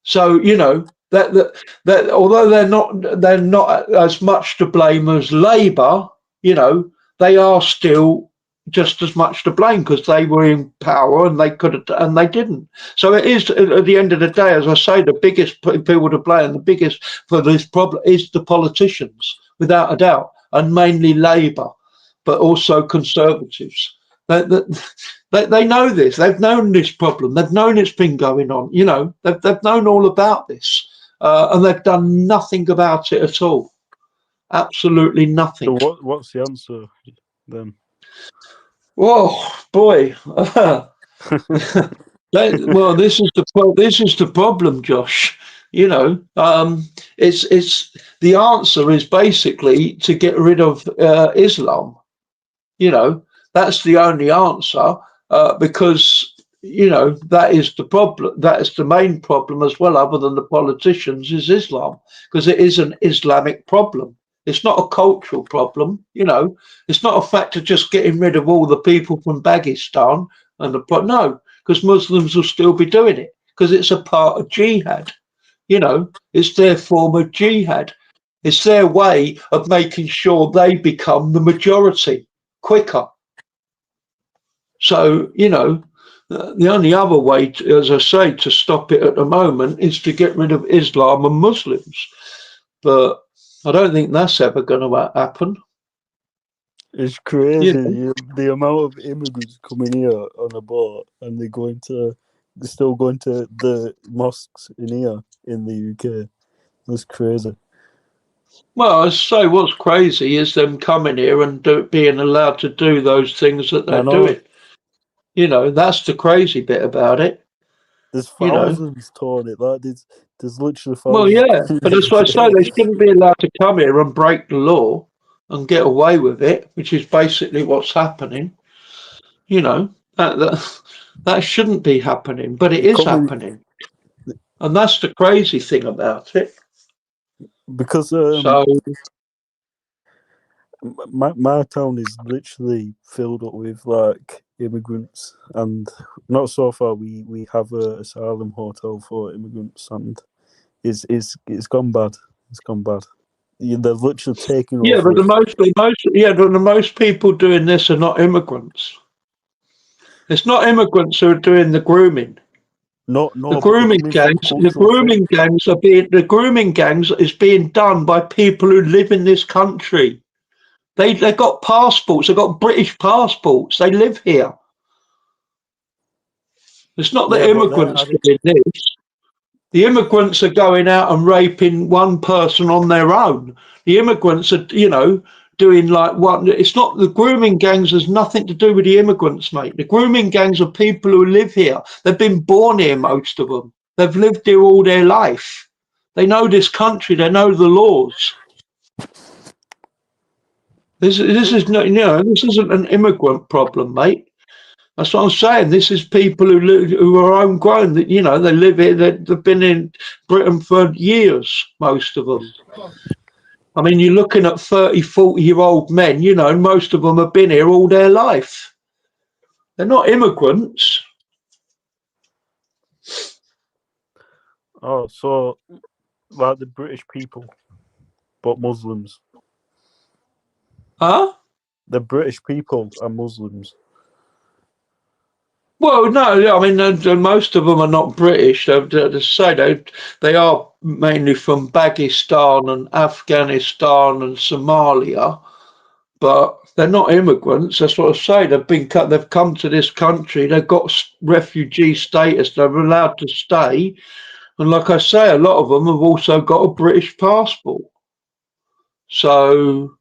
So you know that although they're not as much to blame as Labour, you know, they are still just as much to blame because they were in power and they could have and they didn't. So it is at the end of the day, as I say, the biggest people to blame, the biggest for this problem is the politicians, without a doubt, and mainly Labour, but also Conservatives. They know this. They've known this problem. They've known it's been going on. You know, they've known all about this, and they've done nothing about it at all. Absolutely nothing. So what's the answer then? Whoa, boy. Well, this is the problem, Josh. You know, it's the answer is basically to get rid of Islam. You know, that's the only answer because, you know, that is the problem. That is the main problem as well, other than the politicians, is Islam, because it is an Islamic problem. It's not a cultural problem, you know. It's not a fact of just getting rid of all the people from Dagestan and no, because Muslims will still be doing it because it's a part of jihad. You know, it's their form of jihad. It's their way of making sure they become the majority quicker. So, you know, the only other way, as I say, to stop it at the moment is to get rid of Islam and Muslims. But I don't think that's ever going to happen. It's crazy, You know? the amount of immigrants coming here on a boat and they're still going to the mosques in here in the UK. That's crazy. Well, I say what's crazy is them coming here and being allowed to do those things that they're doing. You know, that's the crazy bit about it. There's You know, thousands torn it. Like there's literally thousands. well, yeah, but as I say, they shouldn't be allowed to come here and break the law and get away with it, which is basically what's happening. You know, that shouldn't be happening, but it is happening, and that's the crazy thing about it. Because So my town is literally filled up with like immigrants, and not so far we have a asylum hotel for immigrants, and it's gone bad. It's gone bad. They're literally taking over. yeah, but the most people doing this are not immigrants. It's not immigrants who are doing the grooming. No, The grooming gangs is being done by people who live in this country. They got passports. They've got British passports. They live here. It's not the immigrants doing this. The immigrants are going out and raping one person on their own. The immigrants are, you know, doing like what? It's not the grooming gangs. Has nothing to do with the immigrants, mate. The grooming gangs are people who live here. They've been born here, most of them. They've lived here all their life. They know this country. They know the laws. This is not, you know, this isn't an immigrant problem, mate. That's what I'm saying. This is people who are homegrown. That, you know, they live here. They've been in Britain for years, most of them. I mean, you're looking at 30, 40-year-old men. You know, most of them have been here all their life. They're not immigrants. Oh, so like the British people, but Muslims. Huh? The British people are Muslims. Well, no, I mean, most of them are not British. They are mainly from Pakistan and Afghanistan and Somalia. but they're not immigrants. That's what I say. They've come to this country. They've got refugee status. They're allowed to stay. And like I say, a lot of them have also got a British passport. So,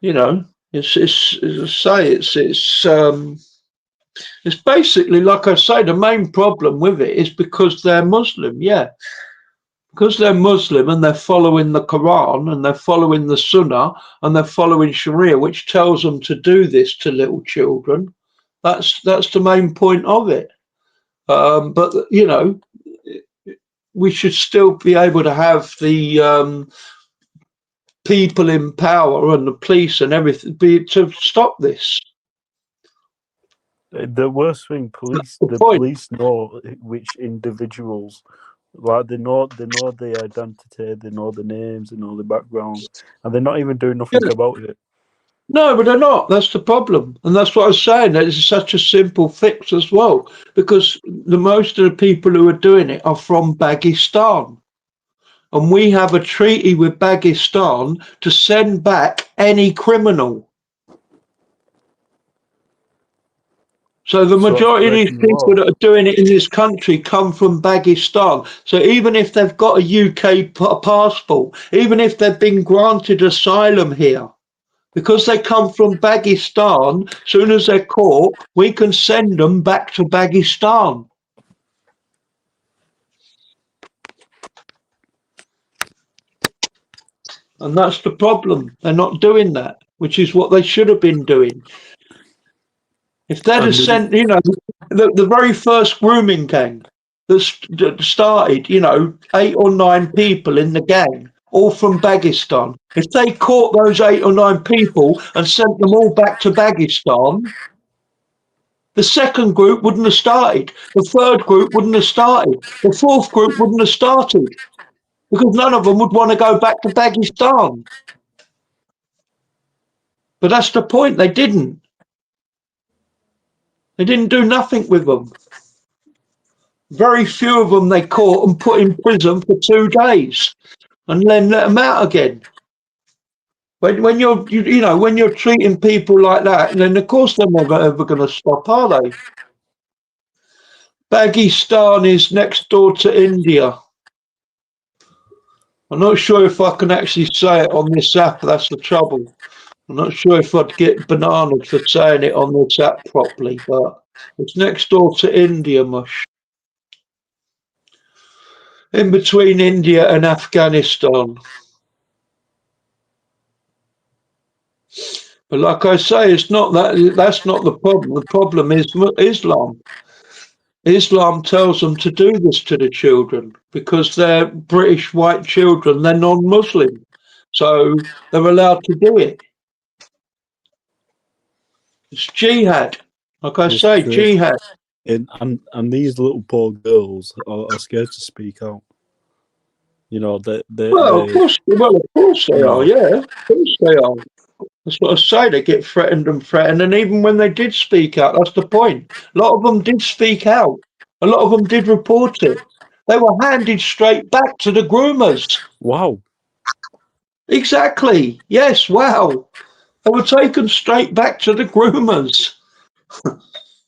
you know, it's as I say, it's basically, like I say, the main problem with it is because they're Muslim. Yeah, because they're Muslim and they're following the Quran and they're following the Sunnah and they're following Sharia, which tells them to do this to little children. That's the main point of it. But you know, we should still be able to have the people in power and the police and everything to stop this. The worst thing, the Point. police know which individuals, like they know the identity, they know the names, they know the background, and they're not even doing nothing about it. No, but they're not. That's the problem. And that's what I was saying. That it's such a simple fix as well, because the most of the people who are doing it are from Pakistan. And we have a treaty with Pakistan to send back any criminal. So the majority of these people that are doing it in this country come from Pakistan. So even if they've got a UK passport, even if they've been granted asylum here, because they come from Pakistan, soon as they're caught, we can send them back to Pakistan. And that's the problem. They're not doing that, which is what they should have been doing. If they'd have sent, you know, the very first grooming gang that started, you know, 8 or 9 people in the gang, all from Pakistan. If they caught those 8 or 9 people and sent them all back to Pakistan, the second group wouldn't have started. The third group wouldn't have started. The fourth group wouldn't have started because none of them would want to go back to Pakistan. But that's the point. They didn't. They didn't do nothing with them. Very few of them they caught and put in prison for 2 days and then let them out again. When you're treating people like that, then of course they're never ever going to stop, are they? Pakistan is next door to India. I'm not sure if I can actually say it on this app. That's the trouble. I'm not sure if I'd get bananas for saying it on this app properly, but it's next door to India, mush. In between India and Afghanistan. But like I say, it's not that. That's not the problem. The problem is Islam. Islam tells them to do this to the children because they're British white children. They're non-Muslim, so they're allowed to do it. It's jihad. Like I say, jihad. And these little poor girls are scared to speak out. You know, Of course they are. Yeah, of course they are. That's what I say. They get threatened, and even when they did speak out, that's the point. A lot of them did speak out. A lot of them did report it. They were handed straight back to the groomers. Wow. Exactly. Yes. Wow. They were taken straight back to the groomers.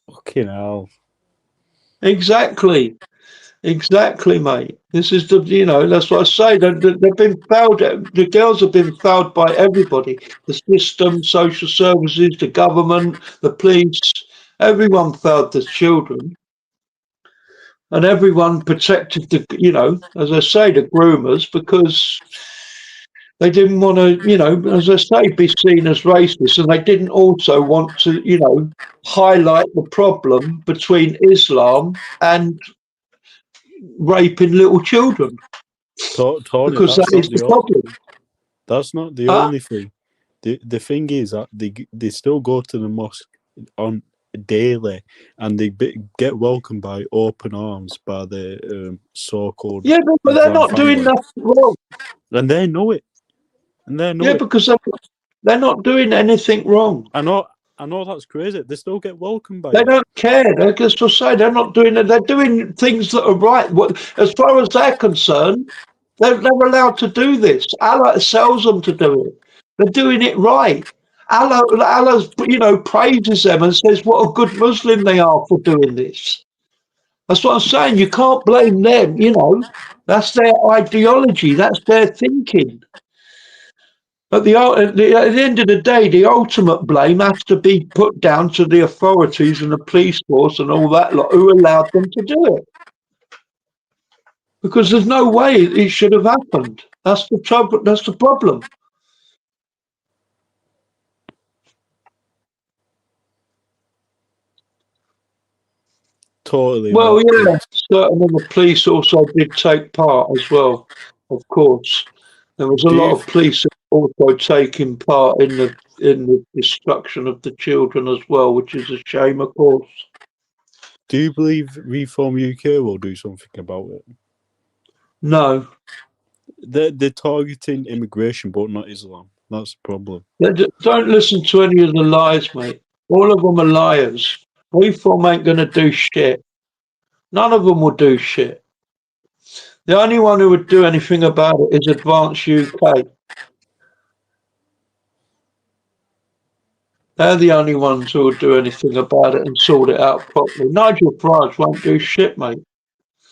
Fucking hell. Exactly. Exactly, mate. This is that's what I say. They've been fouled. The girls have been fouled by everybody. The system, social services, the government, the police. Everyone fouled the children. And everyone protected as I say, the groomers because they didn't want to, as I say, be seen as racist. And they didn't also want to, highlight the problem between Islam and raping little children. Tony, because that is the problem. That's not the only thing. The thing is that they still go to the mosque on daily, and they get welcomed by open arms by the so-called. Yeah, but they're not doing nothing wrong, and they know it. Because they're not doing anything wrong. I know that's crazy. They still get welcomed by. They don't care. They're just to say they're not doing it. They're doing things that are right. As far as they're concerned, they're allowed to do this. Allah tells them to do it. They're doing it right. Allah, praises them and says what a good Muslim they are for doing this. That's what I'm saying. You can't blame them. That's their ideology. That's their thinking. At the end of the day, the ultimate blame has to be put down to the authorities and the police force and all that lot who allowed them to do it. Because there's no way it should have happened. That's the trouble. That's the problem. Totally. Well, yeah, certain of the police also did take part as well. Of course, there was a Do lot you of police also taking part in the destruction of the children as well, which is a shame, of course. do you believe Reform UK will do something about it? No, They're targeting immigration, but not Islam. That's the problem. don't listen to any of the lies, mate. All of them are liars. Reform ain't going to do shit. None of them will do shit. The only one who would do anything about it is Advance UK. They're the only ones who will do anything about it and sort it out properly. Nigel Farage won't do shit, mate.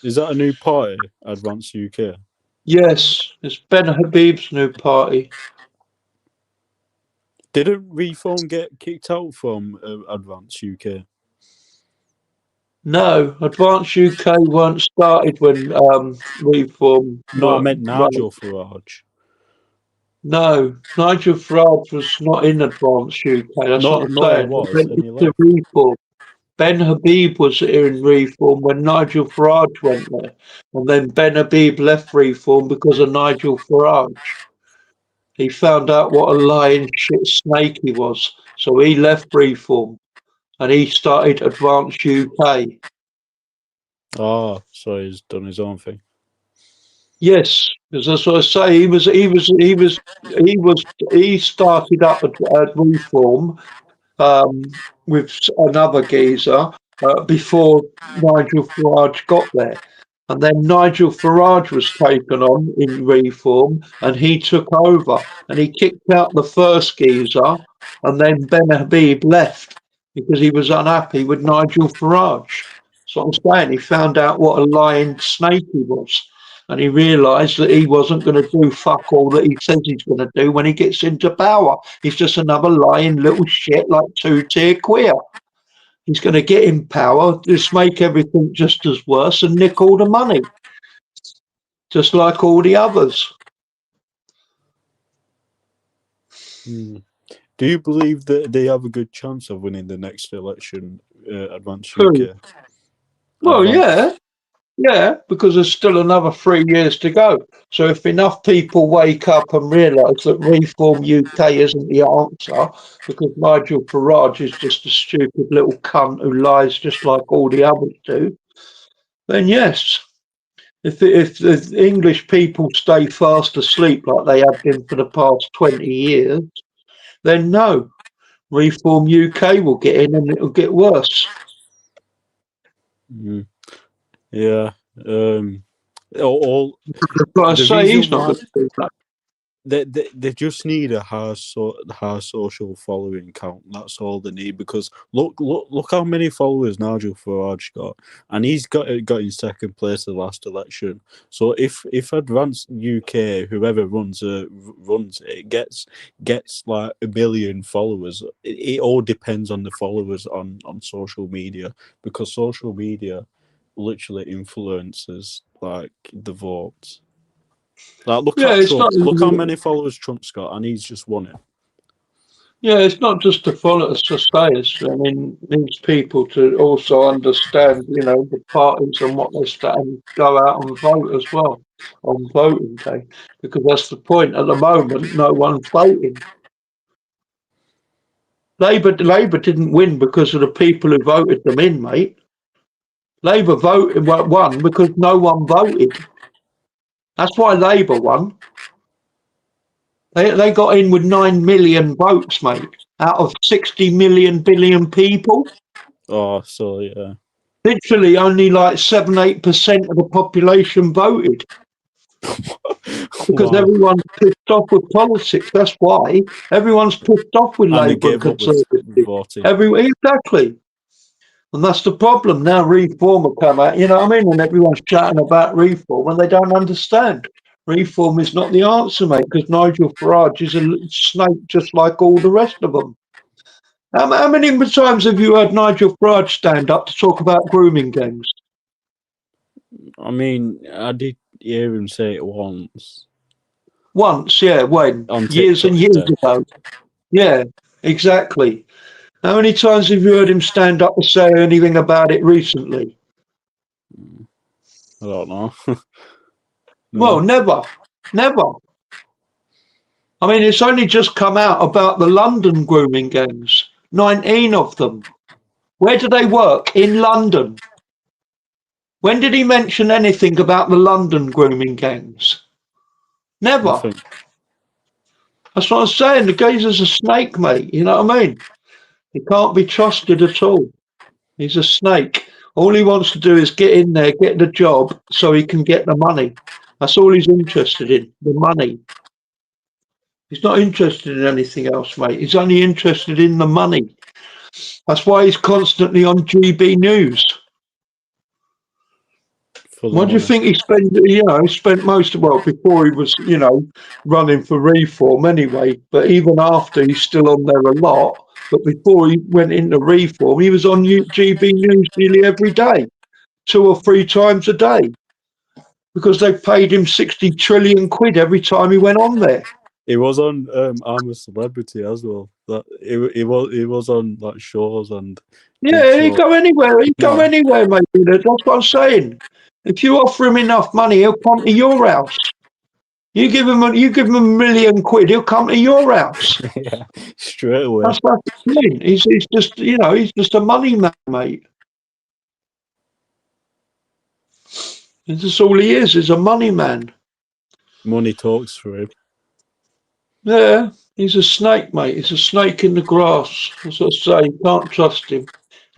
Is that a new party, Advance UK? Yes, it's Ben Habib's new party. Didn't Reform get kicked out from Advance UK? No, Advance UK weren't started when Reform No, I were meant running. Nigel Farage. No, Nigel Farage was not in Advance UK. That's what No, I'm no, he saying. They was, went and he into left. Reform. Ben Habib was in Reform when Nigel Farage went there. And then Ben Habib left Reform because of Nigel Farage. He found out what a lying shit snake he was. So he left Reform and he started Advance UK. Ah, so he's done his own thing. Yes, because that's what I say. He started up at Reform with another geezer before Nigel Farage got there. And then Nigel Farage was taken on in Reform and he took over and he kicked out the first geezer and then Ben Habib left because he was unhappy with Nigel Farage. So I'm saying he found out what a lying snake he was. And he realised that he wasn't going to do fuck all that he says he's going to do when he gets into power. He's just another lying little shit like two-tier queer. He's going to get in power, just make everything just as worse and nick all the money, just like all the others. Hmm. Do you believe that they have a good chance of winning the next election, Advance Who? UK? Well, Advance. yeah, because there's still another 3 years to go. So if enough people wake up and realise that Reform UK isn't the answer, because Nigel Farage is just a stupid little cunt who lies just like all the others do, then yes. If the English people stay fast asleep like they have been for the past 20 years, then no, Reform UK will get in and it'll get worse. Mm. Yeah. All But I the say he's reason not why going to do that. they just need a high social following count. That's all they need, because look how many followers Nigel Farage got, and he's got in second place the last election. So if Advance UK, whoever runs it, gets like 1 million followers, it all depends on the followers on social media, because social media literally influences like the votes. Like, look Yeah, at it's Trump. not. Look how many followers Trump's got, and he's just won it. Yeah, it's not just to follow societies. I mean, it needs people to also understand, the parties and what they stand, and go out and vote as well on voting day, because that's the point. At the moment, no one's voting. Labour didn't win because of the people who voted them in, mate. Labour won because no one voted. That's why Labour won. They got in with 9 million votes, mate, out of 60 million billion people. Oh, so yeah. Literally only like 7-8% of the population voted. because Wow. everyone's pissed off with politics. That's why everyone's pissed off with And they Labour and gave up with Conservative. voting. Exactly. And that's the problem. Now reform will come out, you know what I mean? And everyone's chatting about reform and they don't understand. Reform is not the answer, mate, because Nigel Farage is a snake just like all the rest of them. How many times have you heard Nigel Farage stand up to talk about grooming gangs? I mean, I did hear him say it once Once, yeah, when? on Years TikTok. and years Yeah. ago. Yeah, exactly. How many times have you heard him stand up and say anything about it recently? I don't know. Well, No. never. Never. I mean, it's only just come out about the London grooming gangs. 19 of them. Where do they work? In London. When did he mention anything about the London grooming gangs? Never. Nothing. That's what I'm saying. The geezer's a snake, mate. You know what I mean? He can't be trusted at all. He's a snake. All he wants to do is get in there, get the job so he can get the money. That's all he's interested in, the money. He's not interested in anything else, mate. He's only interested in the money. That's why he's constantly on GB News. For the What do you money. think he spent? You know, he spent most of, well, before he was, you know, running for reform anyway. But even after, he's still on there a lot. But before he went into reform, he was on GB News nearly every day, 2 or 3 times a day, because they paid him 60 trillion quid every time he went on there. He was on I'm a Celebrity as well. That he was on like shows and big Yeah, he'd shows. go anywhere. He'd go No. anywhere, mate. That's what I'm saying. If you offer him enough money, he'll come to your house. You give him £1 million, he'll come to your house. Yeah, straight away. That's what I'm saying. He's just, you know, he's just a money man, mate. That's just all he is. He's a money man. Money talks for him. Yeah, he's a snake, mate. He's a snake in the grass. That's what I say. You can't trust him.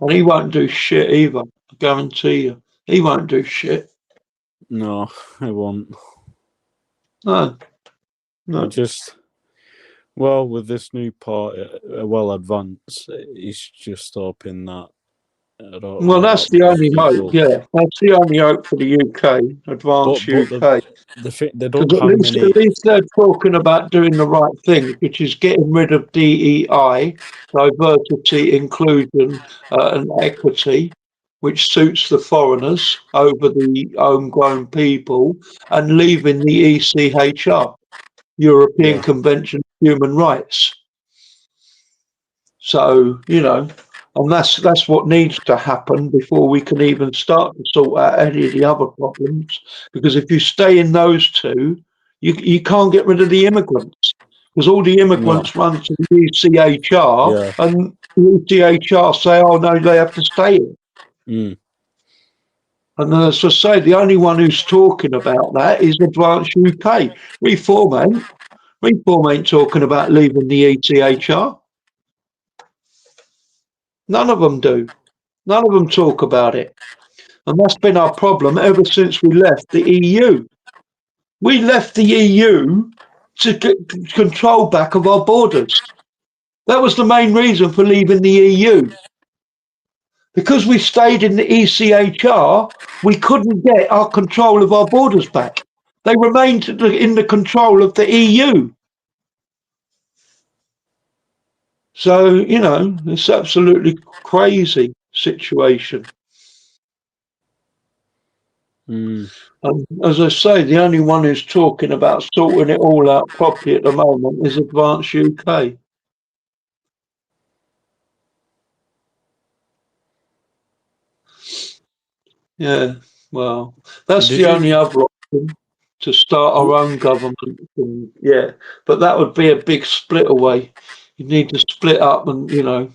And he won't do shit either. I guarantee you. He won't do shit. No, I won't. No. No. Well, with this new party, well advanced, he's just hoping that I don't Well, know that's that the more only hope. people. Yeah, that's the only hope for the UK, But advanced but UK. they Because don't have many. at least they're talking about doing the right thing, which is getting rid of DEI, diversity, inclusion, and equity, which suits the foreigners over the homegrown people, and leaving the ECHR, European Yeah. Convention on Human Rights. So, you know, and that's what needs to happen before we can even start to sort out any of the other problems. Because if you stay in those two, you can't get rid of the immigrants. Because all the No. immigrants run to the ECHR, Yeah. and the ECHR say, oh no, they have to stay in. Mm. And as I say, the only one who's talking about that is Advanced UK. Reform ain't talking about leaving the ECHR. None of them do. None of them talk about it. And that's been our problem ever since we left the EU. We left the EU to get control back of our borders. That was the main reason for leaving the EU. Because we stayed in the ECHR, we couldn't get our control of our borders back. They remained in the control of the EU. So, you know, it's absolutely crazy situation. Mm. And as I say, the only one who's talking about sorting it all out properly at the moment is Advanced UK. Yeah, well, that's Did the only you? other option, to start our own government. And, yeah, but that would be a big split away. You need to split up and, you know,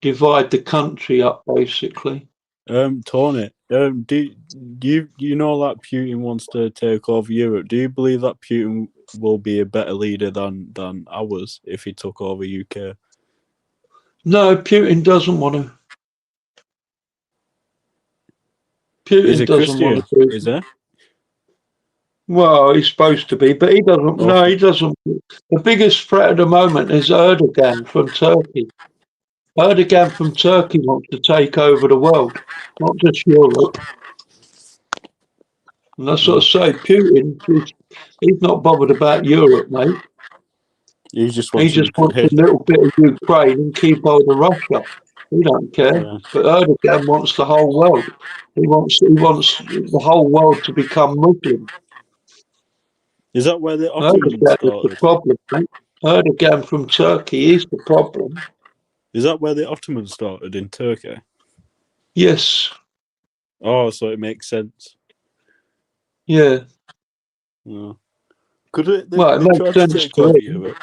divide the country up, basically. Tony, do you know that Putin wants to take over Europe? Do you believe that Putin will be a better leader than ours if he took over UK? No, Putin doesn't want to. He's Putin a doesn't want Christian, to do is it. he? Well, he's supposed to be, but he doesn't. No, Okay. he doesn't. The biggest threat at the moment is Erdogan from Turkey. Erdogan from Turkey wants to take over the world, not just Europe. And that's what I Mm. say. Putin, he's not bothered about Europe, mate. He just He wants just wants a Ukraine. little bit of Ukraine and keep hold of Russia. He don't care. Yeah. But Erdogan wants the whole world. He wants the whole world to become Muslim. Is that where the Ottomans Erdogan is the started? problem, mate. Erdogan from Turkey is the problem. Is that where the Ottomans started in Turkey? Yes, Oh, so it makes sense. yeah. Yeah. Could it? They, Well, it they makes tried to sense take to quite a bit of him. it.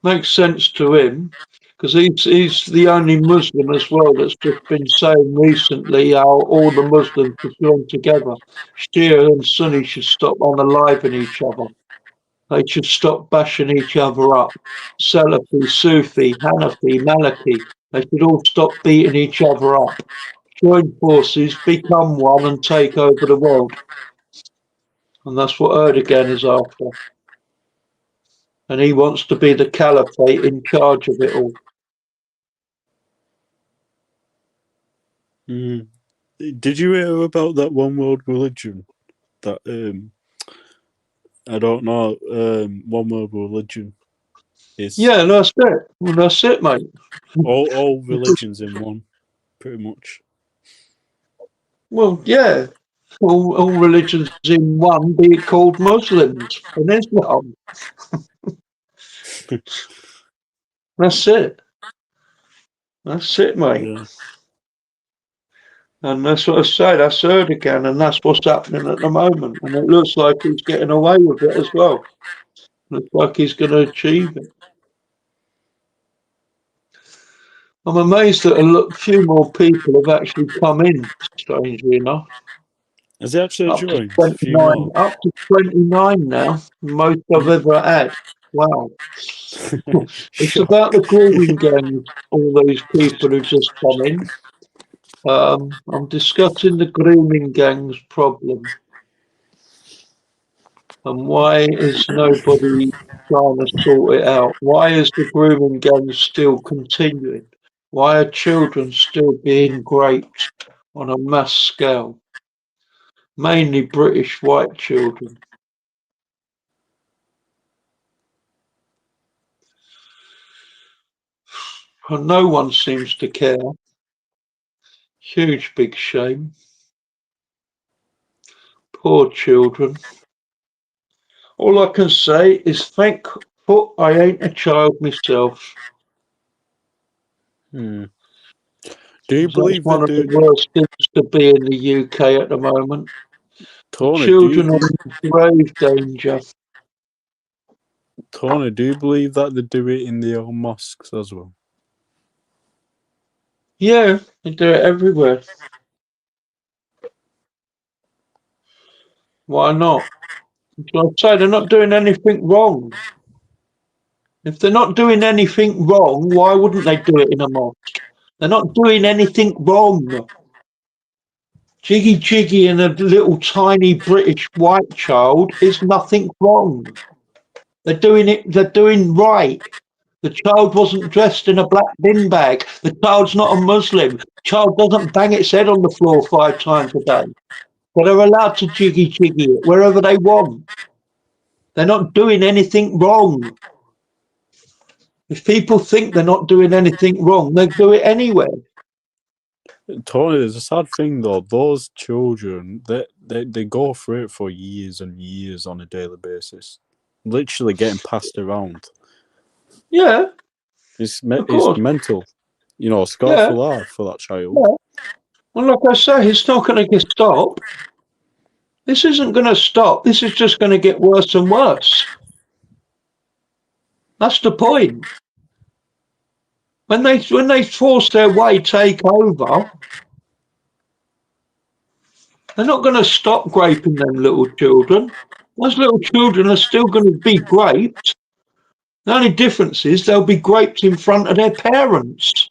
Makes sense to him because he's the only Muslim as well that's just been saying recently how all the Muslims should join together. Shia and Sunni should stop unaliving each other. They should stop bashing each other up. Salafi, Sufi, Hanafi, Maliki. They should all stop beating each other up. Join forces, become one, and take over the world. And that's what Erdogan is after. And he wants to be the caliphate in charge of it all. Mm. Did you hear about that one world religion? That I don't know. One world religion is Yeah, that's it. Well, that's it, mate. all religions in one, pretty much. Well, yeah. All religions in one, be it called Muslims and Islam. That's it. That's it, mate. Yeah. And that's what I say. That's Erdogan, and that's what's happening at the moment. And it looks like he's getting away with it as well. Looks like he's going to achieve it. I'm amazed that few more people have actually come in, strangely enough. Has he actually Up to joined? A few 29, more. up to 29 now, most I've Mm. ever had. Wow. It's about the Shock. grooming gangs, all those people who just come in. I'm discussing the grooming gangs problem and why is nobody trying to sort it out? Why is the grooming gangs still continuing? Why are children still being raped on a mass scale? Mainly British white children. And no one seems to care. Huge big shame. Poor children. All I can say is thank fuck I ain't a child myself. Hmm. Do you 'Cause that's believe they one of the do, worst things to be in the UK at the moment. The Tony? children are in grave danger. Do you believe that they do it in the old mosques as well? Yeah, they do it everywhere. Why not? So I say they're not doing anything wrong. If they're not doing anything wrong, why wouldn't they do it in a mosque? They're not doing anything wrong. Jiggy Jiggy and a little tiny British white child is nothing wrong. They're doing it, they're doing right. The child wasn't dressed in a black bin bag. The child's not a Muslim. The child doesn't bang its head on the floor 5 times a day. But they're allowed to jiggy jiggy it wherever they want. They're not doing anything wrong. If people think they're not doing anything wrong, they do it anyway. Tony, there's a sad thing though. Those children, they go through it for years and years on a daily basis, literally getting passed around. Yeah, of It's course. mental. You know, scarred Yeah, for life for that child. yeah. Well, like I say, it's not going to stop. This isn't going to stop. This is just going to get worse and worse. That's the point. When they force their way, take over, they're not going to stop raping them little children. Those little children are still going to be raped. The only difference is they'll be raped in front of their parents.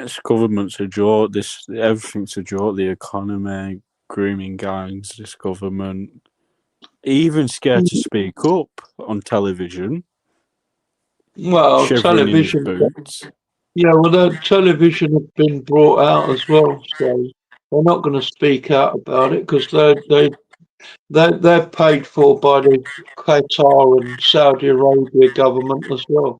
This government's a joke. Everything's a joke. The economy, grooming gangs, this government, even scared to speak up on television, Well, shivering in his television. boots. Yeah, well, the television have been brought out as well, so they're not going to speak out about it because they're paid for by the Qatar and Saudi Arabia government as well.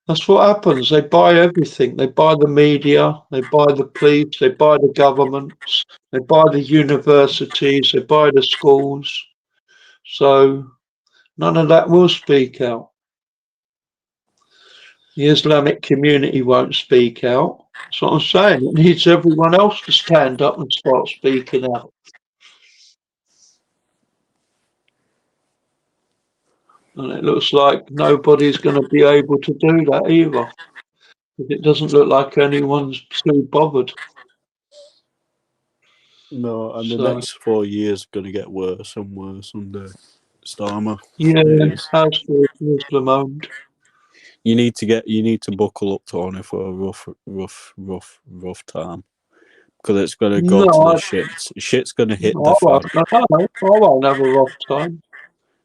That's what happens. They buy everything. They buy the media, they buy the police, they buy the governments, they buy the universities, they buy the schools. So none of that will speak out. The Islamic community won't speak out. That's what I'm saying. It needs everyone else to stand up and start speaking out. And it looks like nobody's going to be able to do that either. It doesn't look like anyone's too bothered. No, and the So, next 4 years are going to get worse and worse under Starmer. yeah, It is. as for Muslim owned. You need to buckle up, Tony, for a rough time because it's going to go to the No, shits. Shit's going to hit the I fan. won't have a rough time.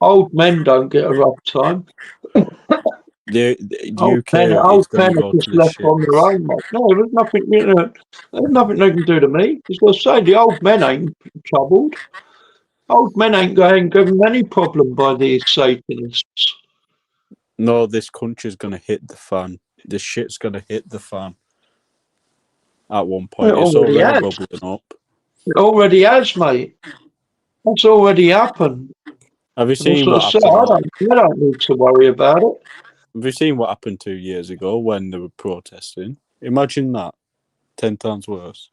Old men don't get a rough time. The UK is Old going to men are go to just the left on their shits. own, mate. No, there's nothing they can do to me. As I say, the old men ain't troubled. Old men ain't going given any problem by these Satanists. No, this country's going to hit the fan. The shit's going to hit the fan at one It point. It's already already has. bubbling up. It already has, mate. That's already happened. Have you And seen also, what so happened? I don't need to worry about it. Have you seen what happened 2 years ago when they were protesting? Imagine that. 10 times worse.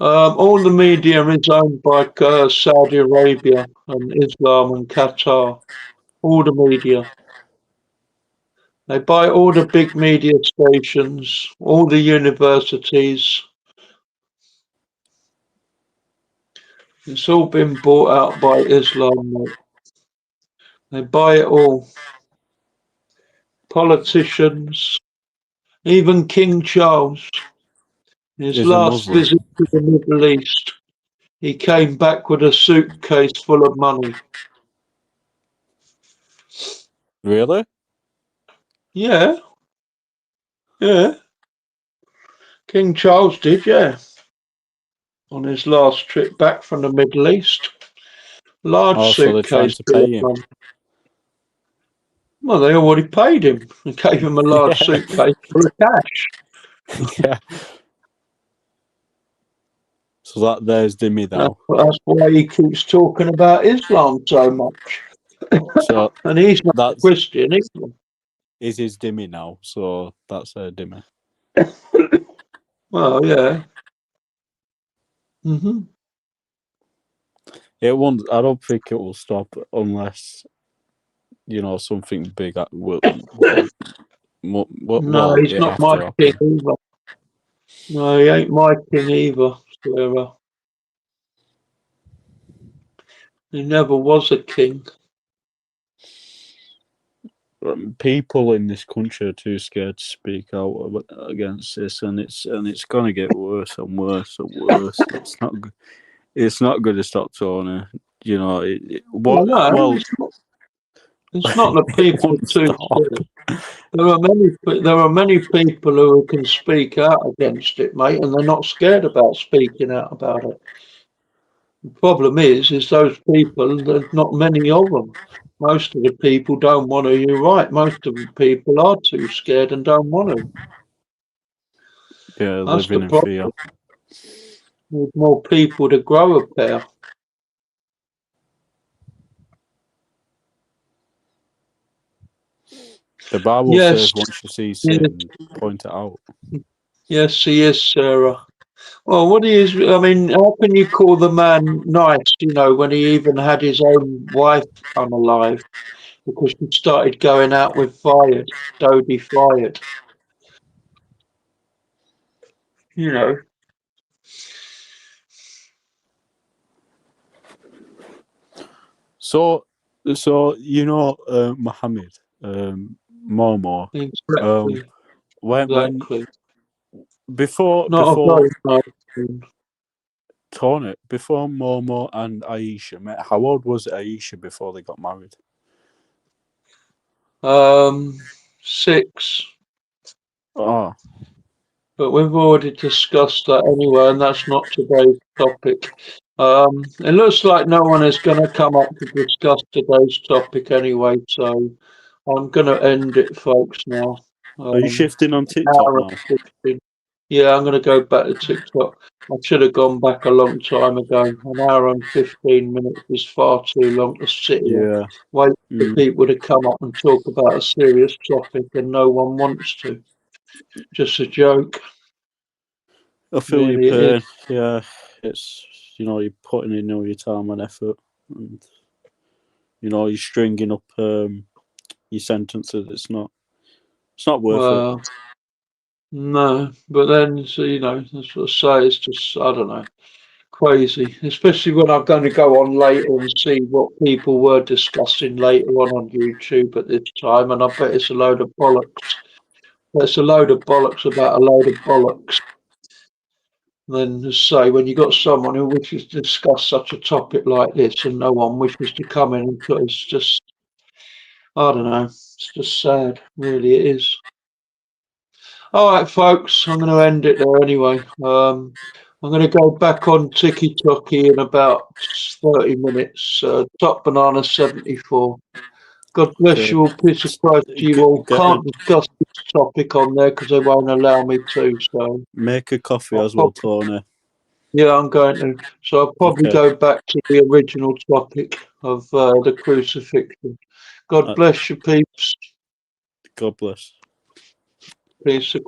All the media is owned by Saudi Arabia and Islam and Qatar. All the media. They buy all the big media stations, all the universities. It's all been bought out by Islam, mate. They buy it all. Politicians, even King Charles, his Is a last Muslim. visit to the Middle East, he came back with a suitcase full of money. Really? Yeah, yeah. King Charles did, yeah. On his last trip back from the Middle East. Large Oh, so they're trying suitcase to full of pay him. money. Well, they already paid him and gave him a large Yeah. suitcase full of cash. Yeah. So there's Dimmy now. That's why he keeps talking about Islam so much. So And he's not a that's Christian either. is his Dimmy now. So that's Dimmy. Well, yeah. Hmm. It won't. I don't think it will stop unless something big will. No, Well, he's it not have my to king happen. either. No, he ain't my king either, Sarah. He never was a king. People in this country are too scared to speak out against this, and it's gonna get worse and worse and worse. It's not going to stop, Tony. No, What? no, Well, it's not that it people won't are too stop. scared. There are many people who can speak out against it, mate, and they're not scared about speaking out about it. The problem is those people, there's not many of them. Most of the people don't want to. You're right. Most of the people are too scared and don't want to. Yeah, That's the living in problem. fear. Need more people to grow a pair. The Bible Yes, says once you see yes, sin, point it out. yes, he is, Sarah. Well, what is? I mean, how can you call the man nice? When he even had his own wife unalive because she started going out with Fired, Dodie Fired. You know. So, Muhammad, Momo. Um, Exactly. when exactly. before Not a very nice thing. Tony, before Momo and Aisha met, how old was Aisha before they got married? 6. Oh, But we've already discussed that anyway, and that's not today's topic. It looks like no one is going to come up to discuss today's topic anyway, so I'm going to end it, folks, now. are you shifting on TikTok Hour now? and 15. Yeah, I'm going to go back to TikTok. I should have gone back a long time ago. An hour and 15 minutes is far too long to sit here, Yeah. wait for Mm. people to come up and talk about a serious topic, and no one wants to. Just a joke. I feel your Really, it is. pain. Yeah, it's you're putting in all your time and effort, and you're stringing up your sentences. It's not worth it. Well, no, but then, so, that's what I say. It's just, I don't know, crazy. Especially when I'm going to go on later and see what people were discussing later on YouTube at this time, and I bet it's a load of bollocks. It's a load of bollocks about a load of bollocks. Then, as I say, when you got someone who wishes to discuss such a topic like this, and no one wishes to come in, and it's just, I don't know, it's just sad. Really, it is. All right, folks, I'm going to end it there anyway. I'm going to go back on Tiki Toki in about 30 minutes. Top Banana 74. God bless Okay. you all. Peace of Christ to you all. Can't discuss this topic on there because they won't allow me to. So Make a coffee I'll as well, Tony. yeah, I'm going to. So I'll probably Okay. go back to the original topic of the crucifixion. God Uh, bless you, peeps. God bless. Peace of